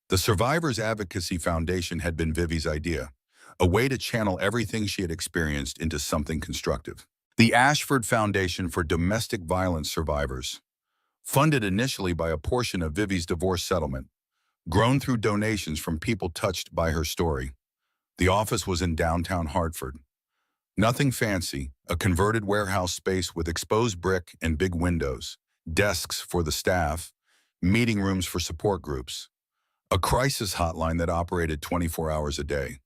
The Survivors Advocacy Foundation had been Vivi's idea, a way to channel everything she had experienced into something constructive. The Ashford Foundation for Domestic Violence Survivors, funded initially by a portion of Vivi's divorce settlement, grown through donations from people touched by her story. The office was in downtown Hartford. Nothing fancy, a converted warehouse space with exposed brick and big windows, desks for the staff, meeting rooms for support groups, a crisis hotline that operated 24 hours a day.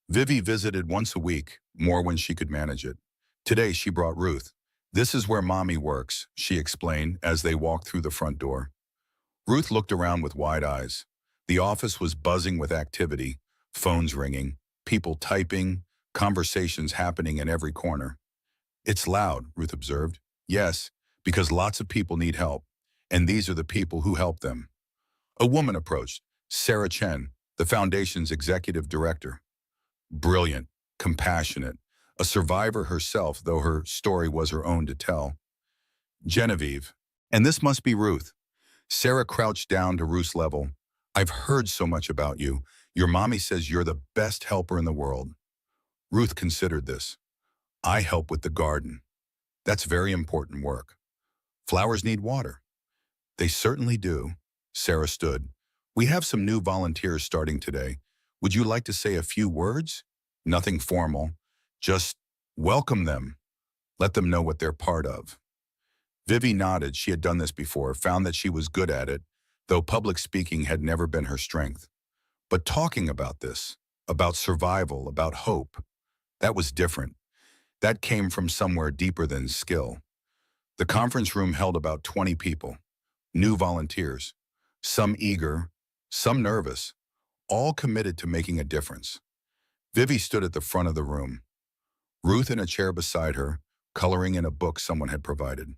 Vivi visited once a week, more when she could manage it. Today she brought Ruth. This is where Mommy works, she explained as they walked through the front door. Ruth looked around with wide eyes. The office was buzzing with activity, phones ringing, people typing, conversations happening in every corner. It's loud, Ruth observed. Yes, because lots of people need help, and these are the people who help them. A woman approached, Sarah Chen, the foundation's executive director. Brilliant, compassionate, a survivor herself, though her story was her own to tell. Genevieve, and this must be Ruth. Sarah crouched down to Ruth's level. I've heard so much about you. Your mommy says you're the best helper in the world. Ruth considered this. I help with the garden. That's very important work. Flowers need water. They certainly do. Sarah stood. We have some new volunteers starting today. Would you like to say a few words? Nothing formal. Just welcome them. Let them know what they're part of. Vivi nodded. She had done this before, found that she was good at it, though public speaking had never been her strength. But talking about this, about survival, about hope, that was different. That came from somewhere deeper than skill. The conference room held about 20 people, new volunteers, some eager, some nervous, all committed to making a difference. Vivi stood at the front of the room, Ruth in a chair beside her, coloring in a book someone had provided.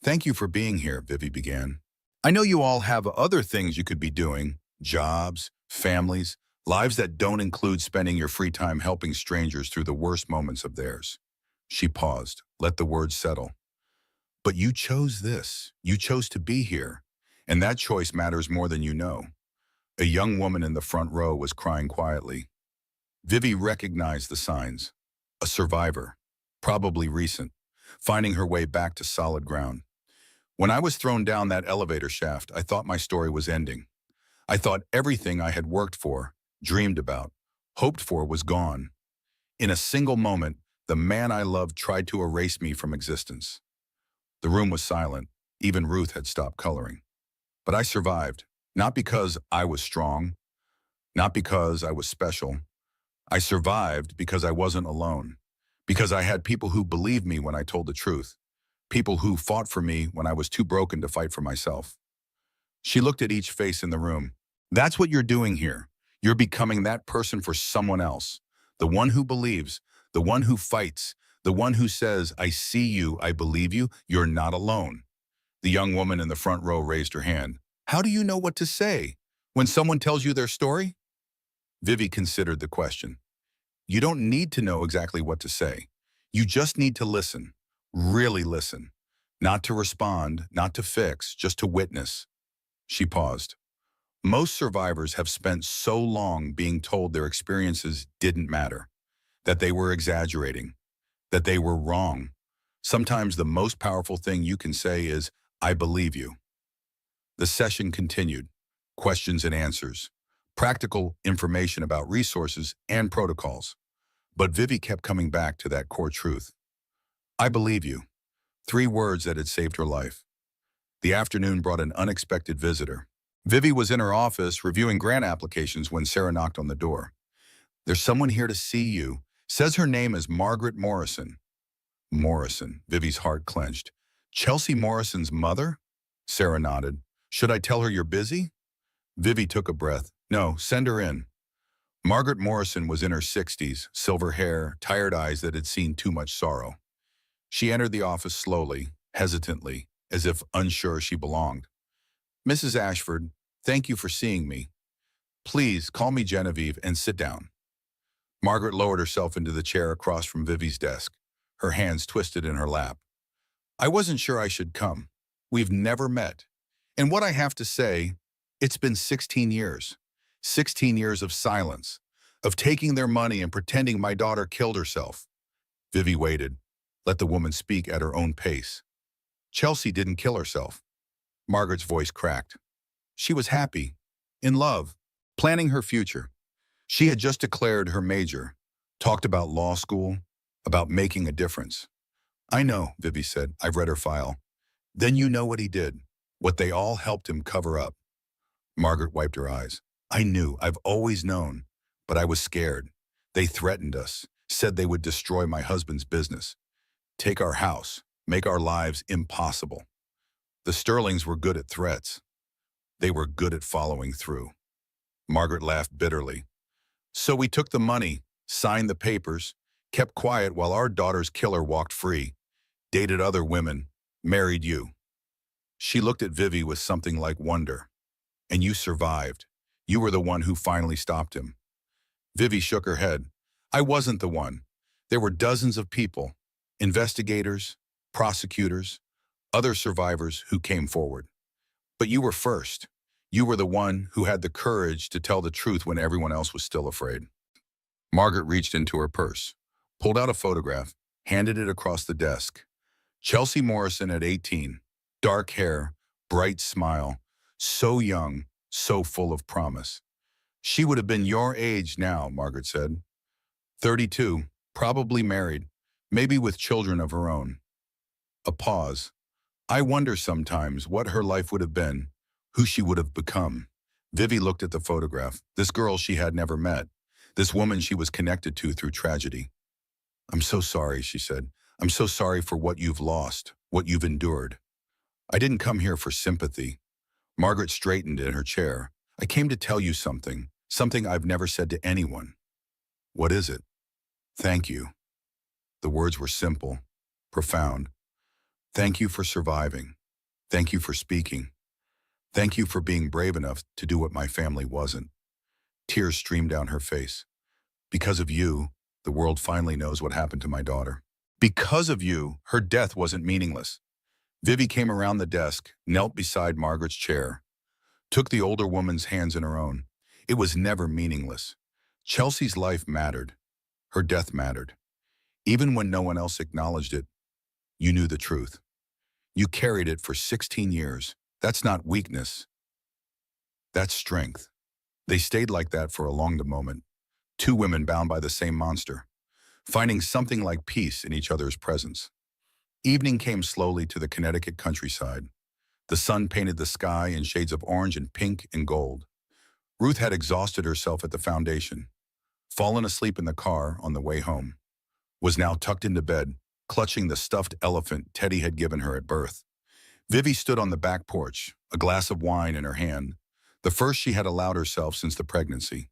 Thank you for being here, Vivi began. I know you all have other things you could be doing, jobs, families, lives that don't include spending your free time helping strangers through the worst moments of theirs. She paused, let the words settle. But you chose this. You chose to be here. And that choice matters more than you know. A young woman in the front row was crying quietly. Vivi recognized the signs. A survivor, probably recent, finding her way back to solid ground. When I was thrown down that elevator shaft, I thought my story was ending. I thought everything I had worked for, dreamed about, hoped for was gone. In a single moment, the man I loved tried to erase me from existence. The room was silent. Even Ruth had stopped coloring. But I survived, not because I was strong, not because I was special. I survived because I wasn't alone, because I had people who believed me when I told the truth, people who fought for me when I was too broken to fight for myself. She looked at each face in the room. That's what you're doing here. You're becoming that person for someone else, The one who believes, the one who fights, the one who says, I see you, I believe you, you're not alone. The young woman in the front row raised her hand. How do you know what to say when someone tells you their story? Vivi considered the question. You don't need to know exactly what to say. You just need to listen, really listen. Not to respond, not to fix, just to witness. She paused. Most survivors have spent so long being told their experiences didn't matter, that they were exaggerating, that they were wrong. Sometimes the most powerful thing you can say is, I believe you. The session continued. Questions and answers. Practical information about resources and protocols. But Vivi kept coming back to that core truth. I believe you. 3 words that had saved her life. The afternoon brought an unexpected visitor. Vivi was in her office reviewing grant applications when Sarah knocked on the door. There's someone here to see you. Says her name is Margaret Morrison. Morrison. Vivi's heart clenched. Chelsea Morrison's mother? Sarah nodded. Should I tell her you're busy? Vivi took a breath. No, send her in. Margaret Morrison was in her 60s, silver hair, tired eyes that had seen too much sorrow. She entered the office slowly, hesitantly, as if unsure she belonged. Mrs. Ashford, thank you for seeing me. Please call me Genevieve and sit down. Margaret lowered herself into the chair across from Vivi's desk, her hands twisted in her lap. I wasn't sure I should come. We've never met. And what I have to say, it's been 16 years. 16 years of silence, of taking their money and pretending my daughter killed herself. Vivi waited. Let the woman speak at her own pace. Chelsea didn't kill herself. Margaret's voice cracked. She was happy, in love, planning her future. She had just declared her major, talked about law school, about making a difference. I know, Vivi said. I've read her file. Then you know what he did, what they all helped him cover up. Margaret wiped her eyes. I knew, I've always known, but I was scared. They threatened us, said they would destroy my husband's business, take our house, make our lives impossible. The Sterlings were good at threats. They were good at following through. Margaret laughed bitterly. So we took the money, signed the papers, kept quiet while our daughter's killer walked free, dated other women, married you. She looked at Vivi with something like wonder. And you survived. You were the one who finally stopped him. Vivi shook her head. I wasn't the one. There were dozens of people, investigators, prosecutors, other survivors who came forward. But you were first. You were the one who had the courage to tell the truth when everyone else was still afraid. Margaret reached into her purse, pulled out a photograph, handed it across the desk. Chelsea Morrison at 18, dark hair, bright smile, so young, so full of promise. She would have been your age now, Margaret said. 32, probably married, maybe with children of her own. A pause. I wonder sometimes what her life would have been, who she would have become. Vivi looked at the photograph, this girl she had never met, this woman she was connected to through tragedy. I'm so sorry, she said. I'm so sorry for what you've lost, what you've endured. I didn't come here for sympathy. Margaret straightened in her chair. I came to tell you something I've never said to anyone. What is it? Thank you. The words were simple, profound. Thank you for surviving. Thank you for speaking. Thank you for being brave enough to do what my family wasn't. Tears streamed down her face. Because of you, the world finally knows what happened to my daughter. Because of you, her death wasn't meaningless. Vivi came around the desk, knelt beside Margaret's chair, took the older woman's hands in her own. It was never meaningless. Chelsea's life mattered. Her death mattered. Even when no one else acknowledged it, you knew the truth. You carried it for 16 years. That's not weakness. That's strength. They stayed like that for a long moment. 2 women bound by the same monster, finding something like peace in each other's presence. Evening came slowly to the Connecticut countryside. The sun painted the sky in shades of orange and pink and gold. Ruth had exhausted herself at the foundation, fallen asleep in the car on the way home, was now tucked into bed, clutching the stuffed elephant Teddy had given her at birth. Vivi stood on the back porch, a glass of wine in her hand, the first she had allowed herself since the pregnancy.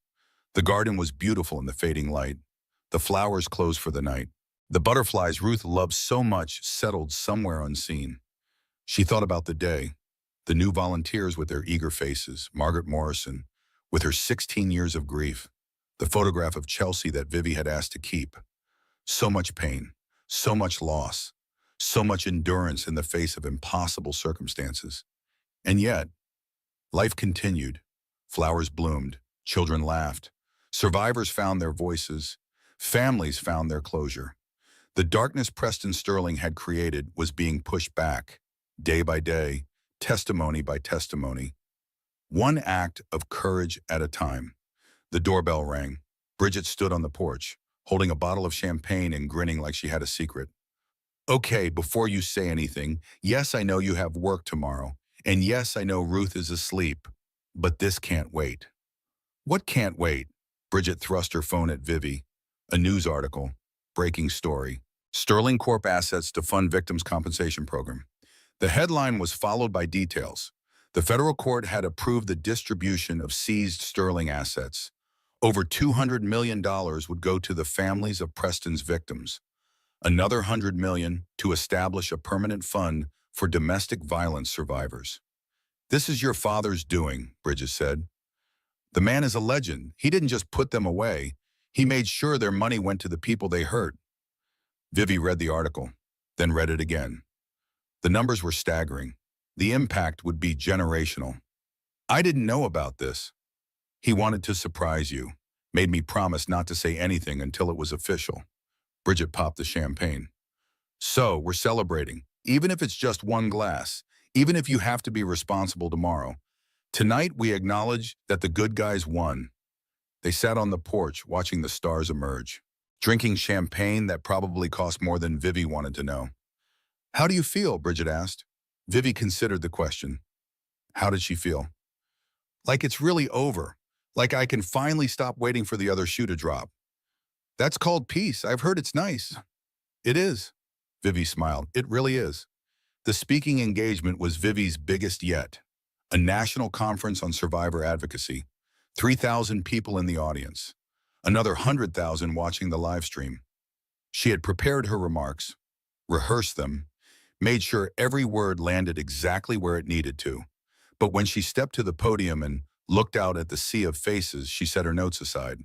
The garden was beautiful in the fading light. The flowers closed for the night. The butterflies Ruth loved so much settled somewhere unseen. She thought about the day, the new volunteers with their eager faces, Margaret Morrison, with her 16 years of grief, the photograph of Chelsea that Vivi had asked to keep. So much pain, so much loss, so much endurance in the face of impossible circumstances. And yet, life continued. Flowers bloomed, children laughed, survivors found their voices, families found their closure. The darkness Preston Sterling had created was being pushed back, day by day, testimony by testimony. One act of courage at a time. The doorbell rang. Bridget stood on the porch, holding a bottle of champagne and grinning like she had a secret. Okay, before you say anything, yes, I know you have work tomorrow, and yes, I know Ruth is asleep, but this can't wait. What can't wait? Bridget thrust her phone at Vivi. A news article. Breaking story. Sterling Corp assets to fund victims' compensation program. The headline was followed by details. The federal court had approved the distribution of seized Sterling assets. Over $200 million would go to the families of Preston's victims. Another $100 million to establish a permanent fund for domestic violence survivors. This is your father's doing, Bridget said. The man is a legend. He didn't just put them away. He made sure their money went to the people they hurt. Vivi read the article, then read it again. The numbers were staggering. The impact would be generational. I didn't know about this. He wanted to surprise you, made me promise not to say anything until it was official. Bridget popped the champagne. So, we're celebrating, even if it's just one glass, even if you have to be responsible tomorrow. Tonight, we acknowledge that the good guys won. They sat on the porch, watching the stars emerge, drinking champagne that probably cost more than Vivi wanted to know. How do you feel? Bridget asked. Vivi considered the question. How did she feel? Like it's really over. Like I can finally stop waiting for the other shoe to drop. That's called peace. I've heard it's nice. It is. Vivi smiled. It really is. The speaking engagement was Vivi's biggest yet. A national conference on survivor advocacy. 3,000 people in the audience. Another 100,000 watching the live stream. She had prepared her remarks, rehearsed them, made sure every word landed exactly where it needed to. But when she stepped to the podium and looked out at the sea of faces, she set her notes aside.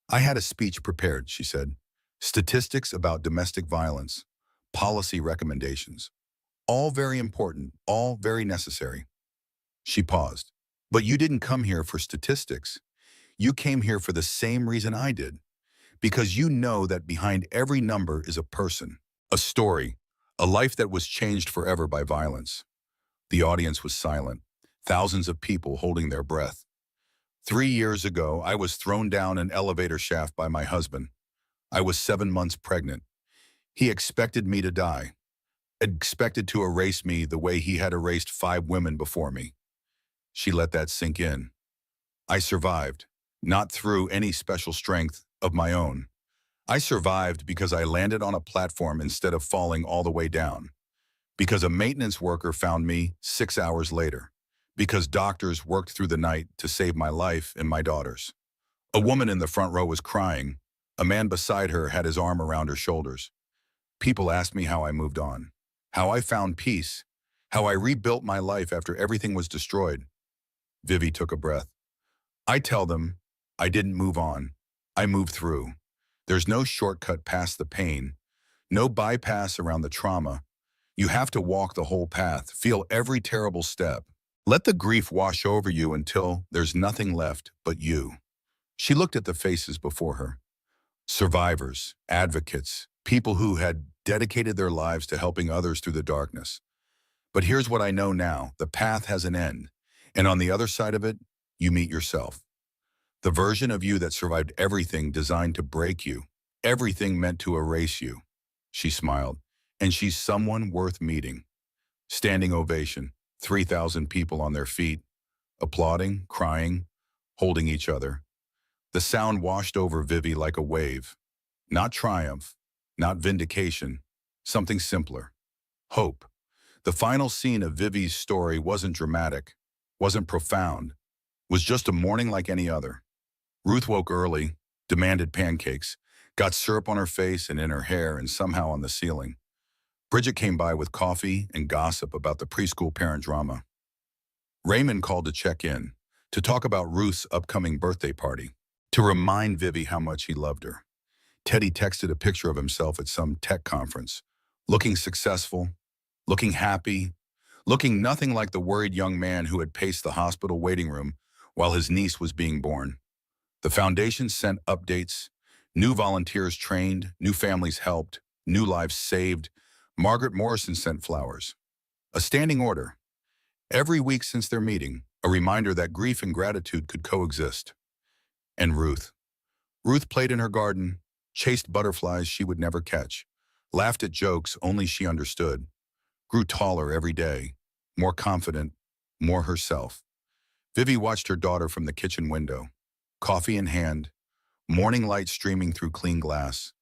I had a speech prepared, she said. Statistics about domestic violence, policy recommendations. All very important, all very necessary. She paused. But you didn't come here for statistics. You came here for the same reason I did. Because you know that behind every number is a person, a story, a life that was changed forever by violence. The audience was silent, thousands of people holding their breath. 3 years ago, I was thrown down an elevator shaft by my husband. I was 7 months pregnant. He expected me to die, expected to erase me the way he had erased 5 women before me. She let that sink in. I survived, not through any special strength of my own. I survived because I landed on a platform instead of falling all the way down. Because a maintenance worker found me 6 hours later. Because doctors worked through the night to save my life and my daughter's. A woman in the front row was crying. A man beside her had his arm around her shoulders. People asked me how I moved on, how I found peace, how I rebuilt my life after everything was destroyed. Vivi took a breath. I tell them, I didn't move on. I moved through. There's no shortcut past the pain, no bypass around the trauma. You have to walk the whole path, feel every terrible step. Let the grief wash over you until there's nothing left but you. She looked at the faces before her. Survivors, advocates, people who had dedicated their lives to helping others through the darkness. But here's what I know now. The path has an end. And on the other side of it, you meet yourself. The version of you that survived everything designed to break you, everything meant to erase you. She smiled. And she's someone worth meeting. Standing ovation, 3,000 people on their feet, applauding, crying, holding each other. The sound washed over Vivi like a wave. Not triumph, not vindication, something simpler. Hope. The final scene of Vivi's story wasn't dramatic, wasn't profound, was just a morning like any other. Ruth woke early, demanded pancakes, Got syrup on her face and in her hair and somehow on the ceiling. Bridget came by with coffee and gossip about the preschool parent drama. Raymond called to check in, to talk about Ruth's upcoming birthday party, to remind Vivi how much he loved her. Teddy texted a picture of himself at some tech conference, looking successful, looking happy, looking nothing like the worried young man who had paced the hospital waiting room while his niece was being born. The foundation sent updates, new volunteers trained, new families helped, new lives saved. Margaret Morrison sent flowers. A standing order. Every week since their meeting, a reminder that grief and gratitude could coexist. And Ruth. Ruth played in her garden, chased butterflies she would never catch, laughed at jokes only she understood, grew taller every day, more confident, more herself. Vivi watched her daughter from the kitchen window, coffee in hand, morning light streaming through clean glass.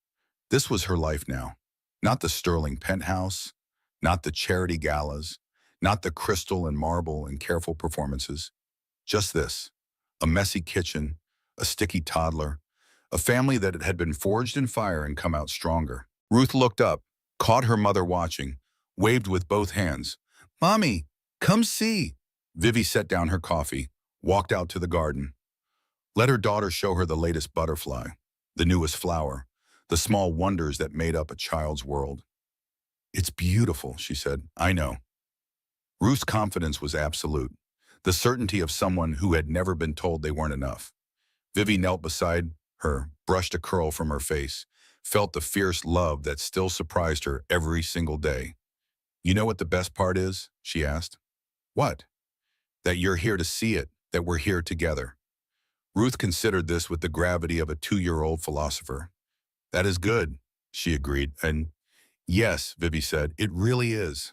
This was her life now. Not the sterling penthouse, not the charity galas, not the crystal and marble and careful performances. Just this, a messy kitchen, a sticky toddler, a family that had been forged in fire and come out stronger. Ruth looked up, caught her mother watching, waved with both hands. "Mommy, come see." Vivi set down her coffee, walked out to the garden. Let her daughter show her the latest butterfly, the newest flower, the small wonders that made up a child's world. "It's beautiful," she said. "I know." Ruth's confidence was absolute, the certainty of someone who had never been told they weren't enough. Vivi knelt beside her, brushed a curl from her face, felt the fierce love that still surprised her every single day. "You know what the best part is?" she asked. "What?" "That you're here to see it, that we're here together." Ruth considered this with the gravity of a 2-year-old philosopher. "That is good," she agreed, and "Yes," Vivi said, "it really is."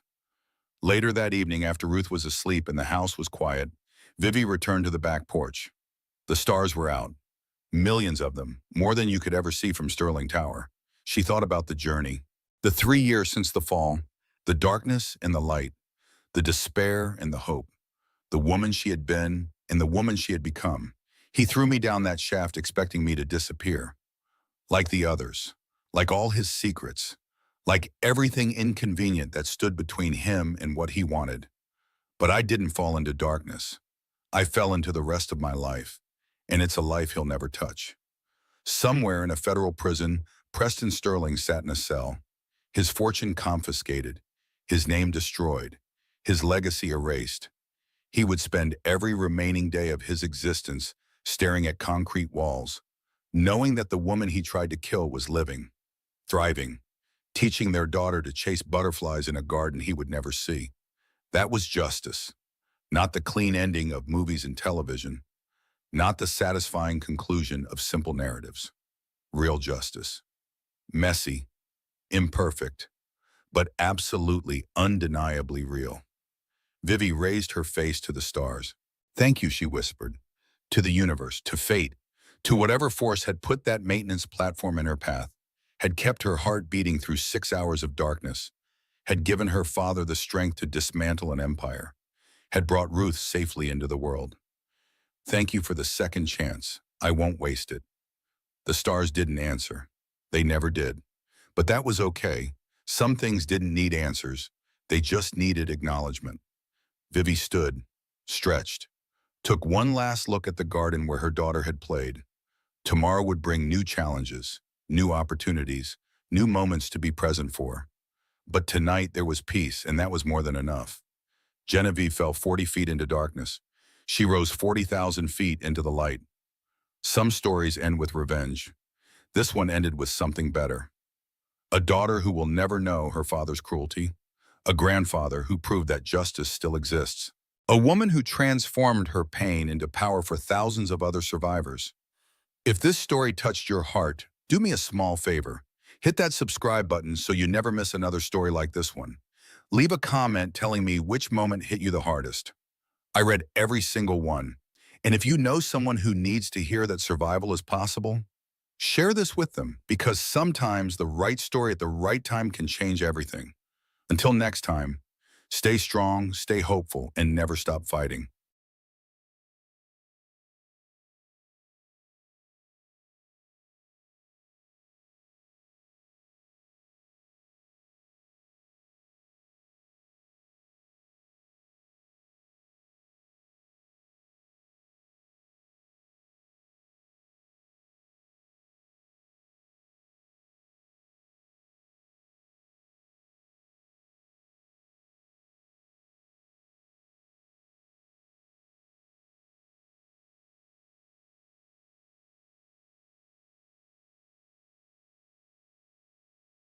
Later that evening, after Ruth was asleep and the house was quiet, Vivi returned to the back porch. The stars were out. Millions of them, more than you could ever see from Sterling Tower. She thought about the journey. The 3 years since the fall, the darkness and the light, the despair and the hope, the woman she had been and the woman she had become. He threw me down that shaft expecting me to disappear. Like the others, like all his secrets, like everything inconvenient that stood between him and what he wanted. But I didn't fall into darkness. I fell into the rest of my life, and it's a life he'll never touch. Somewhere in a federal prison, Preston Sterling sat in a cell, his fortune confiscated, his name destroyed, his legacy erased. He would spend every remaining day of his existence staring at concrete walls, knowing that the woman he tried to kill was living, thriving, teaching their daughter to chase butterflies in a garden he would never see. That was justice, not the clean ending of movies and television, not the satisfying conclusion of simple narratives. Real justice. Messy, imperfect, but absolutely undeniably real. Vivi raised her face to the stars. "Thank you," she whispered. To the universe, to fate, to whatever force had put that maintenance platform in her path, had kept her heart beating through 6 hours of darkness, had given her father the strength to dismantle an empire, had brought Ruth safely into the world. "Thank you for the second chance. I won't waste it." The stars didn't answer. They never did. But that was okay. Some things didn't need answers. They just needed acknowledgement. Vivi stood, stretched, took one last look at the garden where her daughter had played. Tomorrow would bring new challenges, new opportunities, new moments to be present for. But tonight there was peace, and that was more than enough. Genevieve fell 40 feet into darkness. She rose 40,000 feet into the light. Some stories end with revenge. This one ended with something better. A daughter who will never know her father's cruelty. A grandfather who proved that justice still exists. A woman who transformed her pain into power for thousands of other survivors. If this story touched your heart, do me a small favor. Hit that subscribe button so you never miss another story like this one. Leave a comment telling me which moment hit you the hardest. I read every single one. And if you know someone who needs to hear that survival is possible, share this with them, because sometimes the right story at the right time can change everything. Until next time, stay strong, stay hopeful, and never stop fighting.